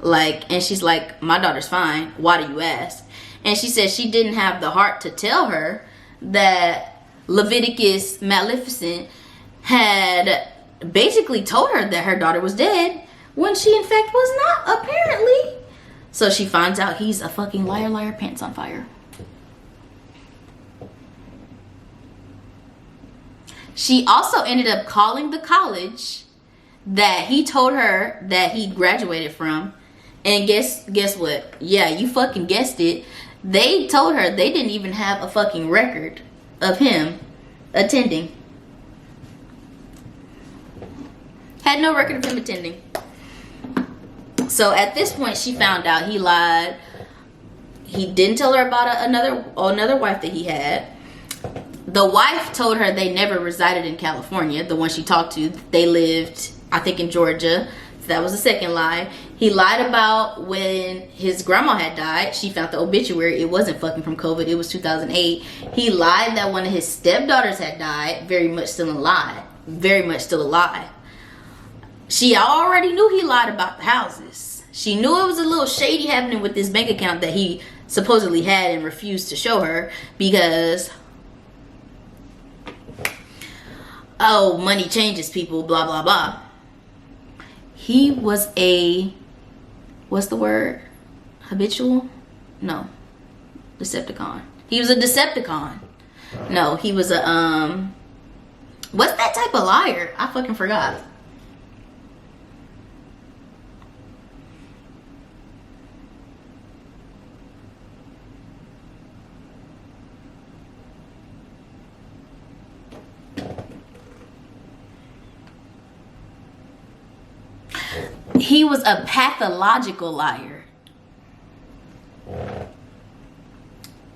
And she's like, "My daughter's fine. Why do you ask?" And she said she didn't have the heart to tell her that Leviticus Maleficent had basically told her that her daughter was dead when she in fact was not, apparently. So she finds out he's a fucking liar, liar, pants on fire. She also ended up calling the college that he told her that he graduated from. And guess what? Yeah, you fucking guessed it. They told her they didn't even have a fucking record of him attending. Had no record of him attending. So at this point, she found out he lied. He didn't tell her about another wife that he had. The wife told her they never resided in California. The one she talked to, they lived, I think, in Georgia. So that was the second lie. He lied about when his grandma had died. She found the obituary. It wasn't fucking from COVID. It was 2008. He lied that one of his stepdaughters had died. Very much still a lie. Very much still a lie. She already knew he lied about the houses. She knew it was a little shady happening with this bank account that he supposedly had and refused to show her because, oh, money changes people, blah, blah, blah. He was a, what's the word? Habitual? No. Decepticon. He was a Decepticon. No, he was a, what's that type of liar? I fucking forgot. He was a pathological liar.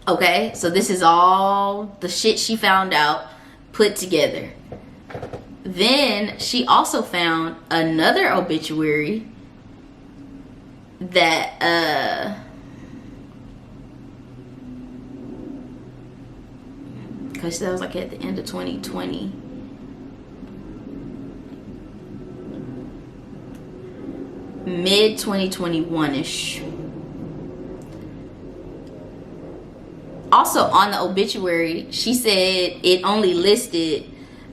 Okay, so this is all the shit she found out put together. Then she also found another obituary that because that was like at the end of 2020. Mid 2021-ish. Also on the obituary, she said it only listed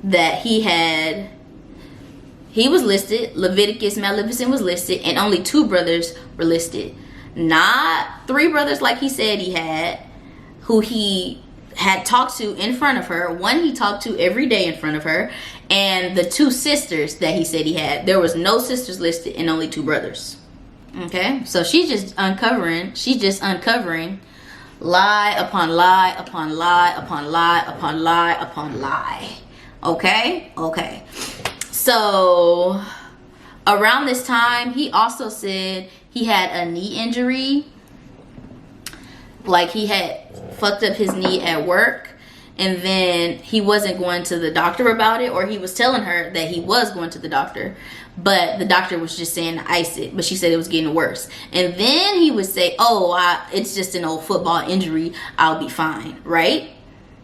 that he was listed, Leviticus Maleficent was listed, and only 2 brothers were listed. Not 3 brothers like he said he had, who he had talked to in front of her. One he talked to every day in front of her, and the 2 sisters that he said he had. There was no sisters listed and only 2 brothers. Okay, so she's just uncovering lie upon lie upon lie upon lie upon lie upon lie. Okay, so around this time he also said he had a knee injury, like he had fucked up his knee at work, and then he wasn't going to the doctor about it, or he was telling her that he was going to the doctor, but the doctor was just saying to ice it, but she said it was getting worse. And then he would say, it's just an old football injury, I'll be fine, right?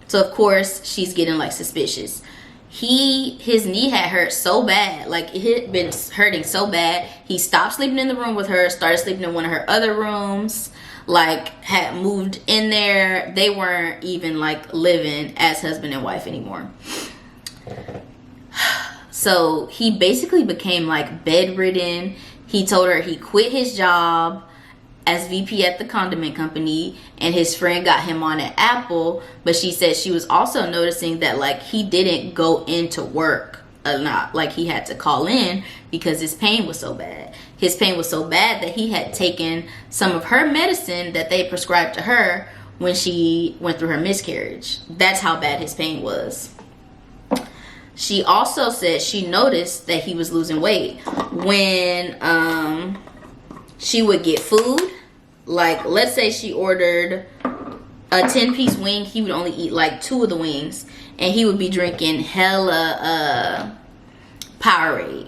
So of course she's getting like suspicious. His knee had hurt so bad, like it had been hurting so bad, he stopped sleeping in the room with her, started sleeping in one of her other rooms, like had moved in there. They weren't even like living as husband and wife anymore. So he basically became like bedridden. He told her he quit his job as VP at the condiment company, and his friend got him on at Apple, but she said she was also noticing that like he didn't go into work a lot, like he had to call in because his pain was so bad. His pain was so bad that he had taken some of her medicine that they prescribed to her when she went through her miscarriage. That's how bad his pain was. She also said she noticed that he was losing weight when she would get food. Like, let's say she ordered a 10-piece wing, he would only eat like 2 of the wings, and he would be drinking hella Powerade.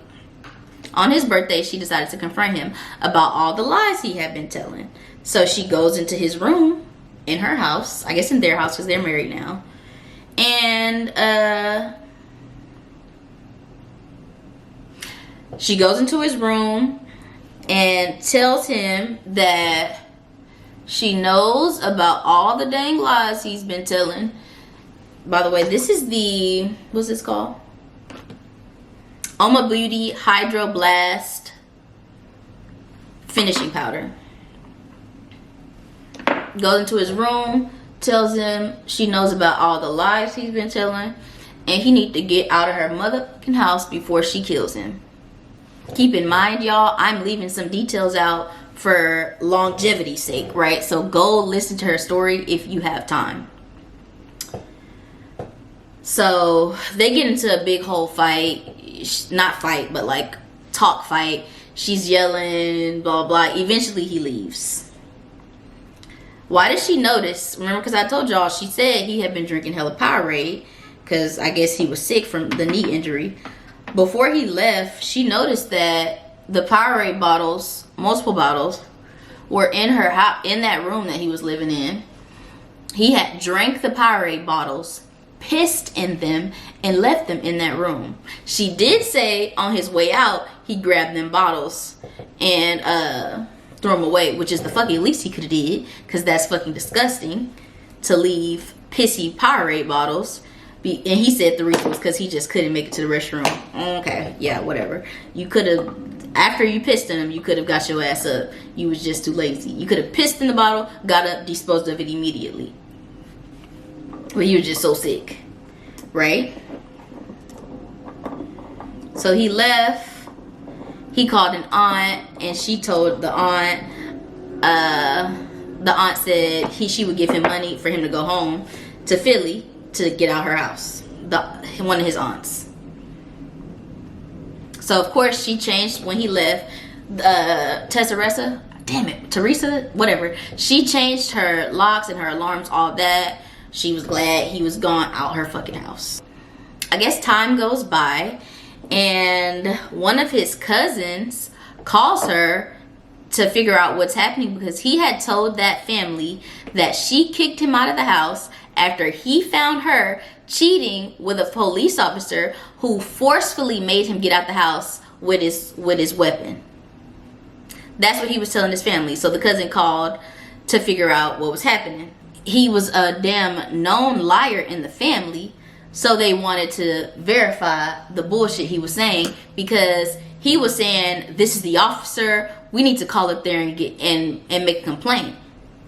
On his birthday, she decided to confront him about all the lies he had been telling. So she goes into his room in her house, I guess in their house because they're married now, and she goes into his room and tells him that she knows about all the dang lies he's been telling, By the way, this is the, what's this called? Oma Beauty Hydro Blast finishing powder. Goes into his room, tells him she knows about all the lies he's been telling, and he needs to get out of her motherfucking house before she kills him. Keep in mind, y'all, I'm leaving some details out for longevity's sake, right? So go listen to her story if you have time. So they get into a big whole fight. Not fight, but like talk fight. She's yelling, blah, blah. Eventually he leaves. Why did she notice? Remember, because I told y'all, she said he had been drinking hella Powerade because I guess he was sick from the knee injury. Before he left, she noticed that the Powerade bottles, multiple bottles, were in her house, in that room that he was living in. He had drank the Powerade bottles, pissed in them, and left them in that room. She did say on his way out, he grabbed them bottles and threw them away, which is the fucking least he could have did, because that's fucking disgusting to leave pissy Powerade bottles. And he said the reason was because he just couldn't make it to the restroom. Okay, yeah, whatever. You could have, after you pissed in him, you could have got your ass up. You was just too lazy. You could have pissed in the bottle, got up, disposed of it immediately. But you were just so sick, right? So he left. He called an aunt, and she told the aunt. The aunt said she would give him money for him to go home to Philly to get out her house. One of his aunts. So of course she changed when he left. Teresa, whatever. She changed her locks and her alarms, all that. She was glad he was gone out her fucking house. I guess time goes by, and one of his cousins calls her to figure out what's happening, because he had told that family that she kicked him out of the house after he found her cheating with a police officer who forcefully made him get out the house with his weapon. That's what he was telling his family. So the cousin called to figure out what was happening. He was a damn known liar in the family, so they wanted to verify the bullshit he was saying, because he was saying, this is the officer, we need to call up there and get and make a complaint.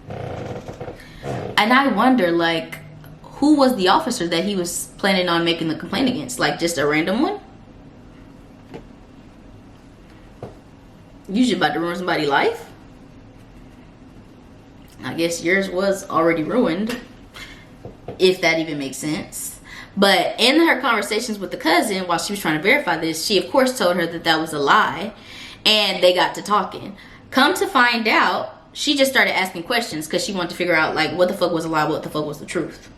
And I wonder, like, who was the officer that he was planning on making the complaint against? Like, just a random one? You just about to ruin somebody's life? I guess yours was already ruined, if that even makes sense. But in her conversations with the cousin, while she was trying to verify this, she of course told her that that was a lie, and they got to talking. Come to find out, she just started asking questions because she wanted to figure out, like, what the fuck was a lie, what the fuck was the truth.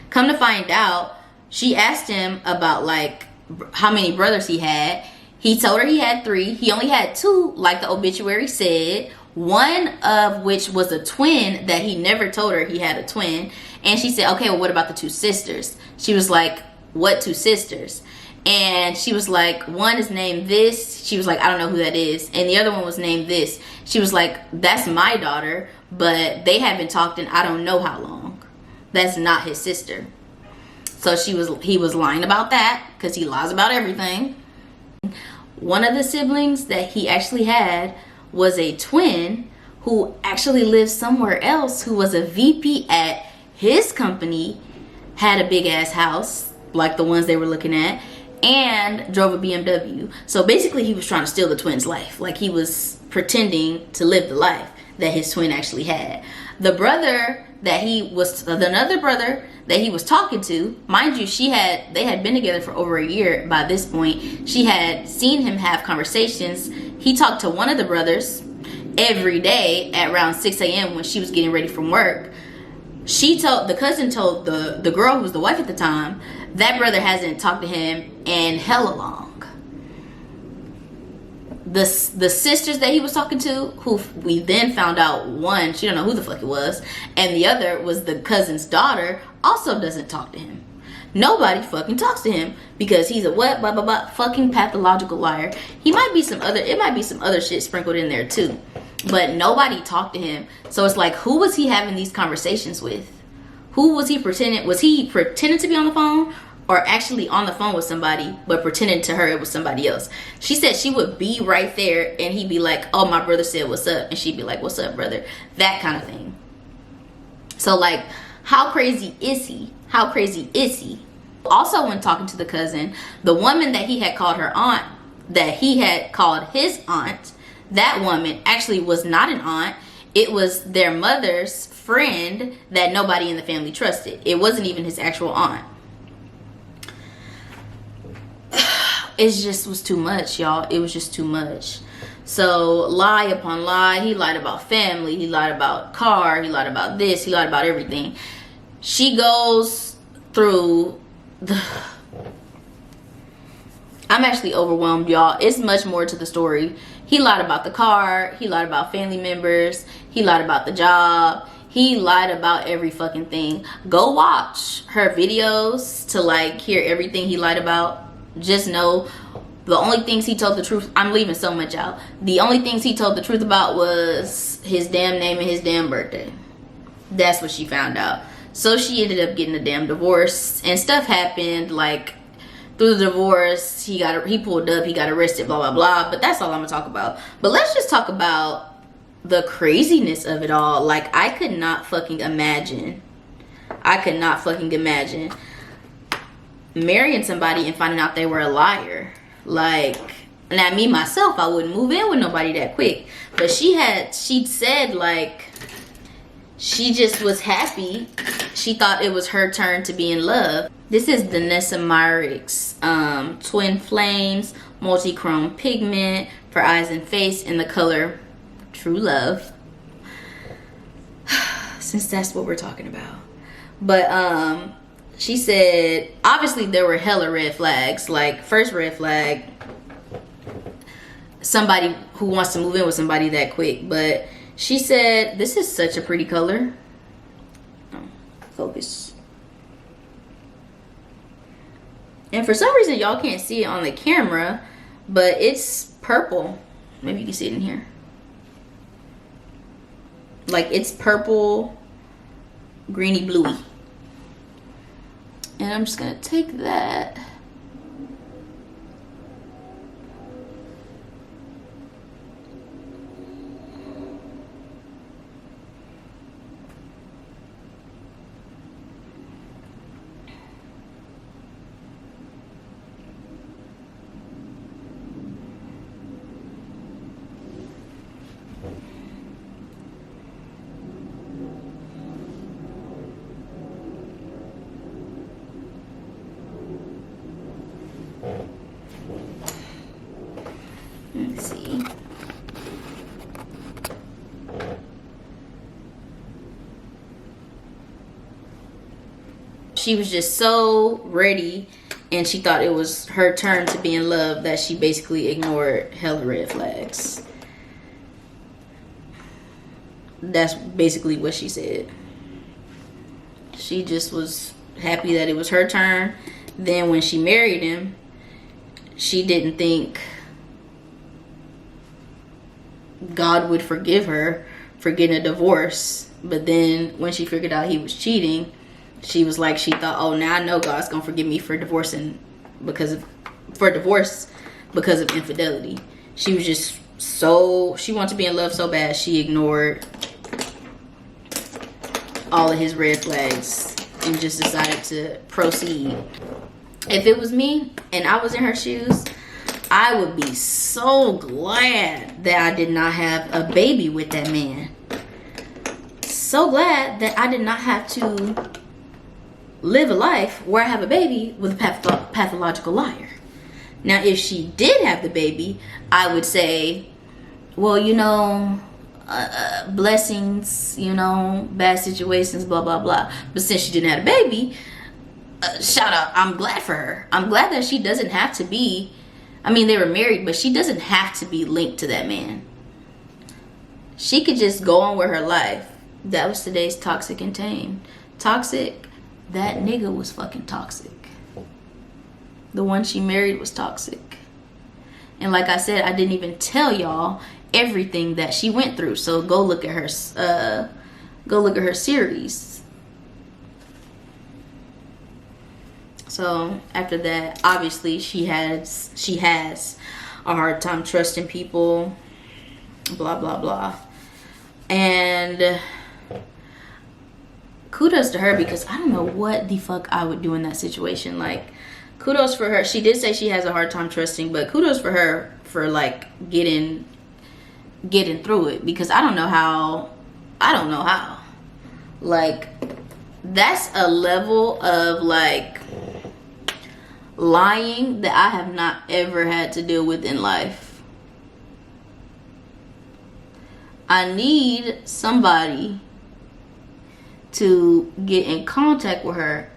Come to find out, she asked him about, like, how many brothers he had. He told her he had 3. He only had 2, like the obituary said. One of which was a twin that he never told her he had a twin. And she said, okay, well, what about the 2 sisters? She was like, what 2 sisters? And she was like, one is named this. She was like, I don't know who that is. And the other one was named this. She was like, that's my daughter, but they haven't talked in I don't know how long. That's not his sister. So he was lying about that, because he lies about everything. One of the siblings that he actually had was a twin who actually lived somewhere else, who was a VP at his company, had a big ass house like the ones they were looking at, and drove a BMW. So basically he was trying to steal the twin's life. Like, he was pretending to live the life that his twin actually had. The brother that another brother that he was talking to, mind you, they had been together for over a year by this point. She had seen him have conversations. He talked to one of the brothers every day at around 6 a.m. when she was getting ready from work. The cousin told the girl who was the wife at the time, that brother hasn't talked to him in hella long. The sisters that he was talking to, who we then found out, one, she don't know who the fuck it was, and the other was the cousin's daughter, also doesn't talk to him. Nobody fucking talks to him, because he's a what, blah, blah, blah, fucking pathological liar. It might be some other shit sprinkled in there too. But nobody talked to him. So it's like, who was he having these conversations with? Who was he pretending? Was he pretending to be on the phone, or actually on the phone with somebody but pretending to her it was somebody else? She said she would be right there and he'd be like, oh, my brother said what's up, and she'd be like, what's up, brother? That kind of thing. So like, how crazy is he? How crazy is he? Also, when talking to the cousin, the woman that he had called her aunt, that he had called his aunt, that woman actually was not an aunt. It was their mother's friend that nobody in the family trusted. It wasn't even his actual aunt. It just was too much, y'all. It was just too much. So lie upon lie. He lied about family. He lied about car. He lied about this. He lied about everything. She goes through the... I'm actually overwhelmed, y'all. It's much more to the story. He lied about the car. He lied about family members. He lied about the job. He lied about every fucking thing. Go watch her videos to like hear everything he lied about. Just know the only things he told the truth, I'm leaving so much out. The only things he told the truth about was his damn name and his damn birthday. That's what she found out. So she ended up getting a damn divorce, and stuff happened like through the divorce. He pulled up, he got arrested, blah blah blah. But that's all I'm gonna talk about. But let's just talk about the craziness of it all. Like, I could not fucking imagine. I could not fucking imagine marrying somebody and finding out they were a liar. Like, now me myself, I wouldn't move in with nobody that quick. But she said like she just was happy. She thought it was her turn to be in love. This is Danessa Myricks Twin Flames Multi-Chrome Pigment for eyes and face in the color True Love. Since that's what we're talking about. But she said, obviously there were hella red flags. Like, first red flag, somebody who wants to move in with somebody that quick. But she said, this is such a pretty color. Oh, focus. And for some reason, y'all can't see it on the camera, but it's purple. Maybe you can see it in here. Like, it's purple, greeny bluey. And I'm just gonna take that. Let's see. She was just so ready, and she thought it was her turn to be in love, that she basically ignored hella red flags. That's basically what she said. She just was happy that it was her turn. Then when she married him, she didn't think God would forgive her for getting a divorce. But then when she figured out he was cheating, she was like, she thought, oh, now I know God's gonna forgive me for divorcing because of infidelity. She was just she wanted to be in love so bad, she ignored all of his red flags and just decided to proceed. If it was me and I was in her shoes, I would be so glad that I did not have a baby with that man. So glad that I did not have to live a life where I have a baby with a pathological liar. Now, if she did have the baby, I would say, well, you know, blessings, you know, bad situations, blah, blah, blah. But since she didn't have a baby, shout out, I'm glad for her. I'm glad that she doesn't have to be, I mean, they were married, but she doesn't have to be linked to that man. She could just go on with her life. That was today's Toxic and Tame. Toxic, that nigga was fucking toxic. The one she married was toxic. And like I said, I didn't even tell y'all everything that she went through. So go look at her series. So after that, obviously she has a hard time trusting people, blah blah blah. And kudos to her, because I don't know what the fuck I would do in that situation. Like, kudos for her. She did say she has a hard time trusting, but kudos for her for like getting through it, because I don't know how. Like, that's a level of like lying that I have not ever had to deal with in life. I need somebody to get in contact with her,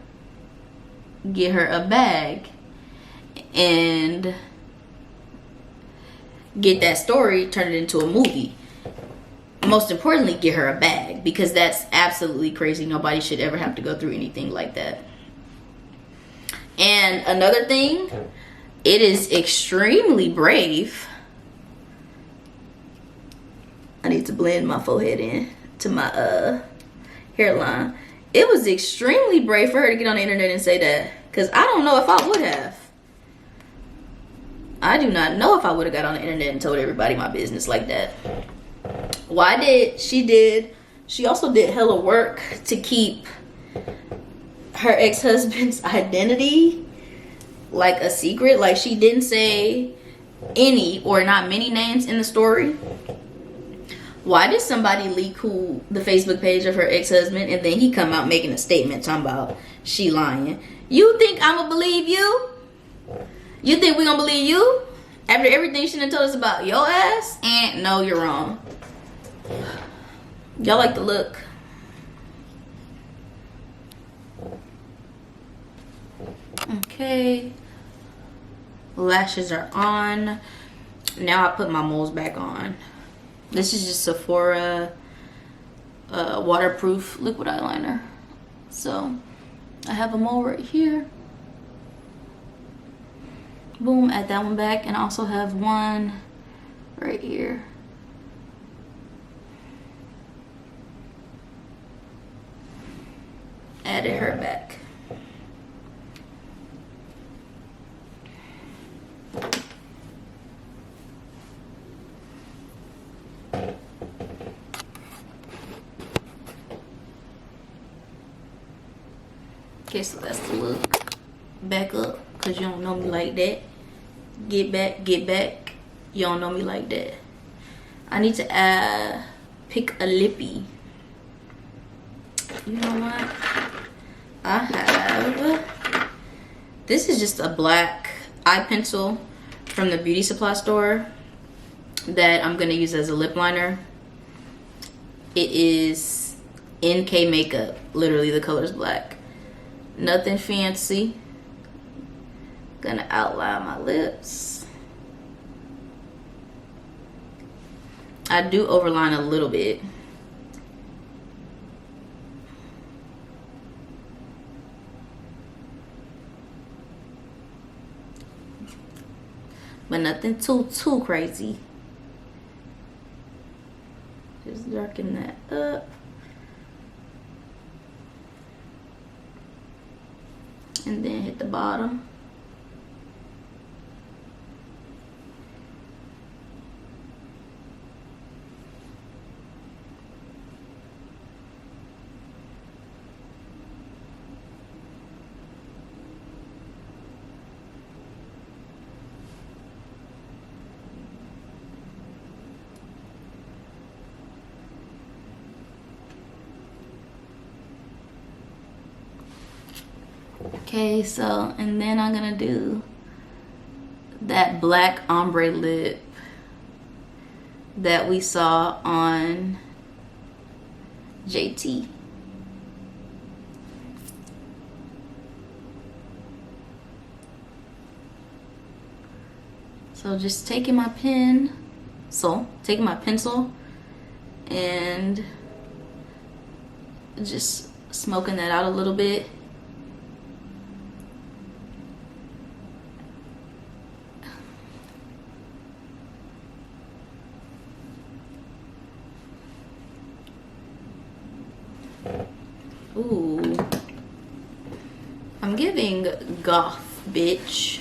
get her a bag, and get that story, turn it into a movie. Most importantly, get her a bag, because that's absolutely crazy. Nobody should ever have to go through anything like that. And another thing, it is extremely brave. I need to blend my forehead in to my hairline. It was extremely brave for her to get on the internet and say that, because I don't know if I would have. I do not know if I would have got on the internet and told everybody my business like that. She also did hella work to keep her ex-husband's identity like a secret. Like, she didn't say any or not many names in the story. Why did somebody leak the Facebook page of her ex-husband, and then he come out making a statement talking about she lying? You think I'ma believe you? You think we gonna believe you after everything she done told us about your ass? And no, you're wrong. Y'all like the look? Okay. Lashes are on. Now I put my moles back on. This is just Sephora waterproof liquid eyeliner. So I have a mole right here. Boom, add that one back, and I also have one right here. Added her back. Okay, so that's the look. Back up, because you don't know me like that. Get back, get back. You don't know me like that. I need to pick a lippy. You know what? I have, this is just a black eye pencil from the beauty supply store that I'm gonna use as a lip liner. It is NK Makeup. Literally, the color is black. Nothing fancy. Gonna outline my lips. I do overline a little bit. But nothing too crazy. Just darken that up. And then hit the bottom. Okay, so, and then I'm gonna do that black ombre lip that we saw on JT. So just taking my pencil and just smoking that out a little bit. Ooh. I'm I'm giving goth bitch.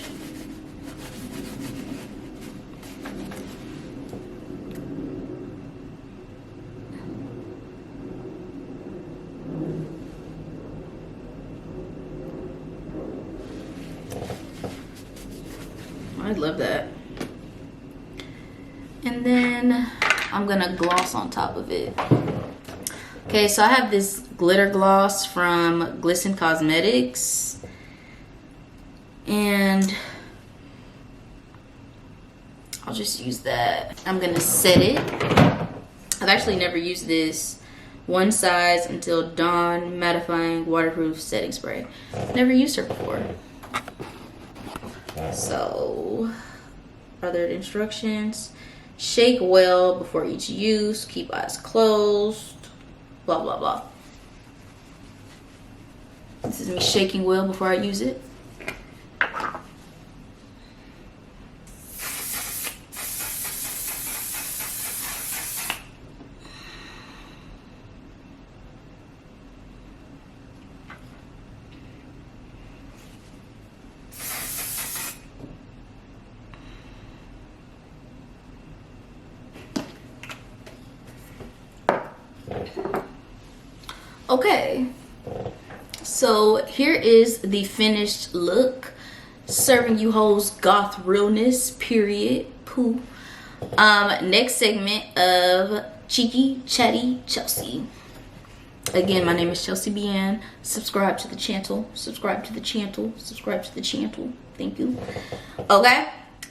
I love that. And then I'm gonna gloss on top of it. Okay, so I have this glitter gloss from Glisten Cosmetics. And I'll just use that. I'm gonna set it. I've actually never used this One Size Until Dawn Mattifying Waterproof Setting Spray. Never used her before. So, other instructions. Shake well before each use. Keep eyes closed. Blah, blah, blah. This is me shaking well before I use it. Okay, so here is the finished look, serving you hoes goth realness, period, poo. Next segment of Cheeky Chatty Chelsea. Again, my name is Chelsea Bian. Subscribe to the channel, subscribe to the channel, subscribe to the channel. Thank you. Okay,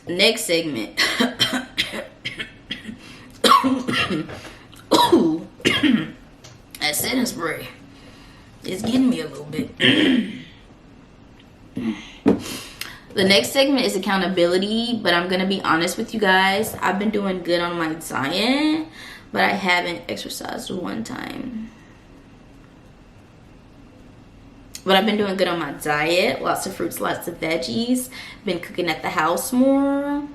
next segment. Ooh. That setting spray is getting me a little bit. The next segment is accountability, but I'm gonna be honest with you guys. I've been doing good on my diet, but I haven't exercised one time. But I've been doing good on my diet. Lots of fruits, lots of veggies. Been cooking at the house more,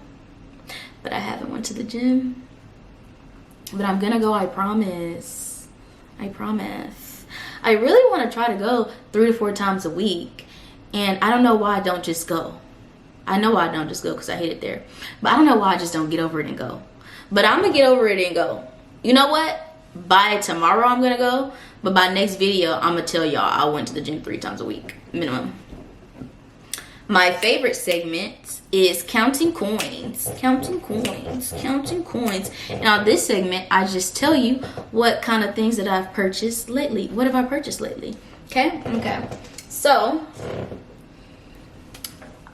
but I haven't went to the gym. But I'm gonna go, I promise. I promise. I really want to try to go 3 to 4 times a week. And I don't know why I don't just go. I know why I don't just go because I hate it there. But I don't know why I just don't get over it and go. But I'm going to get over it and go. You know what? By tomorrow I'm going to go. But by next video, I'm going to tell y'all I went to the gym 3 times a week. Minimum. My favorite segment is counting coins. Counting coins. Counting coins. And on this segment, I just tell you what kind of things that I've purchased lately. What have I purchased lately? Okay? Okay. So,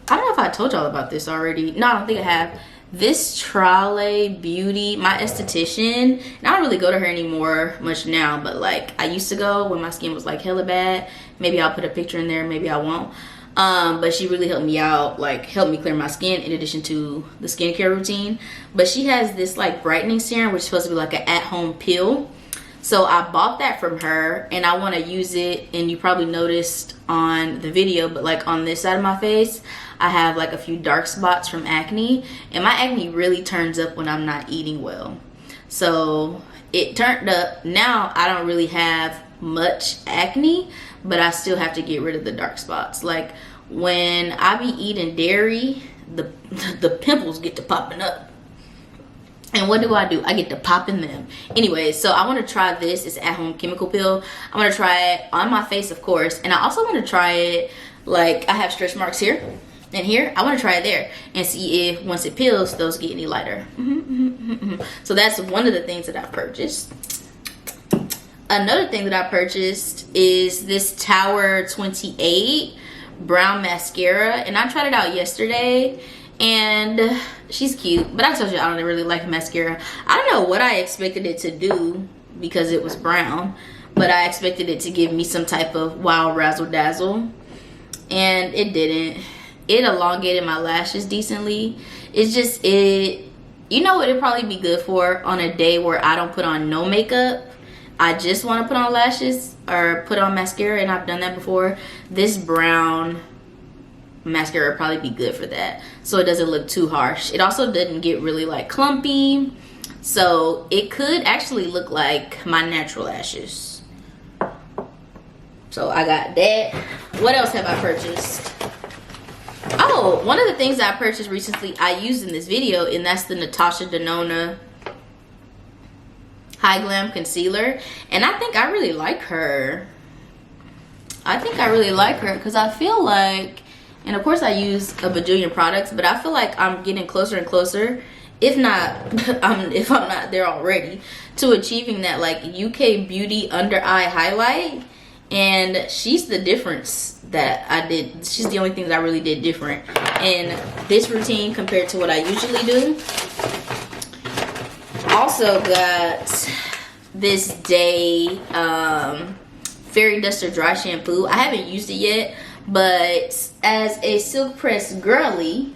I don't know if I told y'all about this already. No, I don't think I have. This Trale Beauty, my esthetician, and I don't really go to her anymore much now, but like I used to go when my skin was like hella bad. Maybe I'll put a picture in there, maybe I won't. But she really helped me out, like helped me clear my skin in addition to the skincare routine. But she has this like brightening serum, which is supposed to be like an at-home peel. So I bought that from her and I want to use it. And you probably noticed on the video, but like on this side of my face, I have like a few dark spots from acne. And my acne really turns up when I'm not eating well. So it turned up. Now I don't really have much acne, but I still have to get rid of the dark spots. Like when I be eating dairy, the pimples get to popping up. And what do? I get to popping them. Anyway, so I want to try this. It's at-home chemical peel. I want to try it on my face, of course. And I also want to try it, like I have stretch marks here and here. I want to try it there and see if once it peels, those get any lighter. So that's one of the things that I've purchased. Another thing that I purchased is this Tower 28 brown mascara. And I tried it out yesterday. And she's cute, but I told you I don't really like mascara. I don't know what I expected it to do because it was brown, but I expected it to give me some type of wow razzle dazzle, and it didn't. It elongated my lashes decently. It's just, you know what it'd probably be good for on a day where I don't put on no makeup. I just want to put on lashes or put on mascara, and I've done that before. This brown mascara would probably be good for that, so it doesn't look too harsh. It also didn't get really like clumpy, so it could actually look like my natural lashes. So I got that. What else have I purchased? Oh, one of the things I purchased recently I used in this video, and that's the Natasha Denona High Glam Concealer. And I think I really like her. Because I feel like, and of course I use a bajillion products, but I feel like I'm getting closer and closer, if I'm not there already, to achieving that like UK Beauty under eye highlight. And she's the difference that I did. She's the only thing that I really did different in this routine compared to what I usually do. Also got this Day Fairy Duster Dry Shampoo. I haven't used it yet, but as a silk press girly,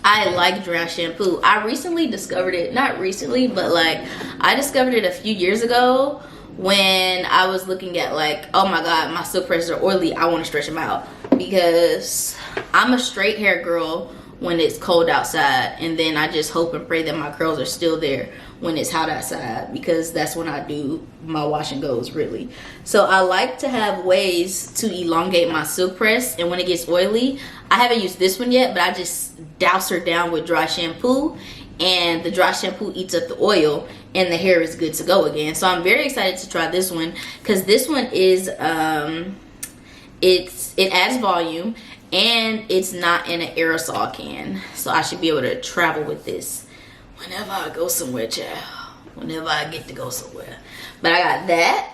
I like dry shampoo. I recently discovered it, not recently, but like I discovered it a few years ago when I was looking at like, oh my god, my silk presses are oily, I want to stretch them out, because I'm a straight hair girl when it's cold outside, and then I just hope and pray that my curls are still there when it's hot outside, because that's when I do my wash and goes, really. So I like to have ways to elongate my silk press, and when it gets oily, I haven't used this one yet, but I just douse her down with dry shampoo, and the dry shampoo eats up the oil, and the hair is good to go again. So I'm very excited to try this one, because this one is it adds volume, and it's not in an aerosol can, so I should be able to travel with this whenever I go somewhere, child. Whenever I get to go somewhere. But I got that.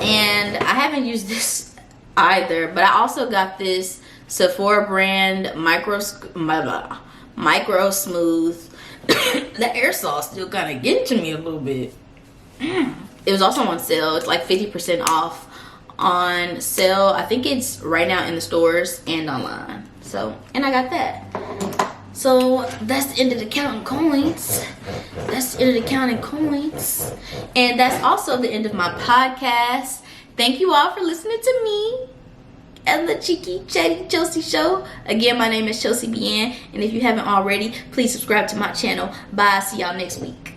And I haven't used this either, but I also got this Sephora brand Micro Smooth. The aerosol still kind of getting to me a little bit. It was also on sale. It's like 50% off on sale. I think it's right now in the stores and online. So, and I got that. So that's the end of the counting coins. That's the end of the counting coins. And that's also the end of my podcast. Thank you all for listening to me and the cheeky Chatty Chelsea show. Again, my name is Chelsea Bien, and if you haven't already, please subscribe to my channel. Bye. See y'all next week.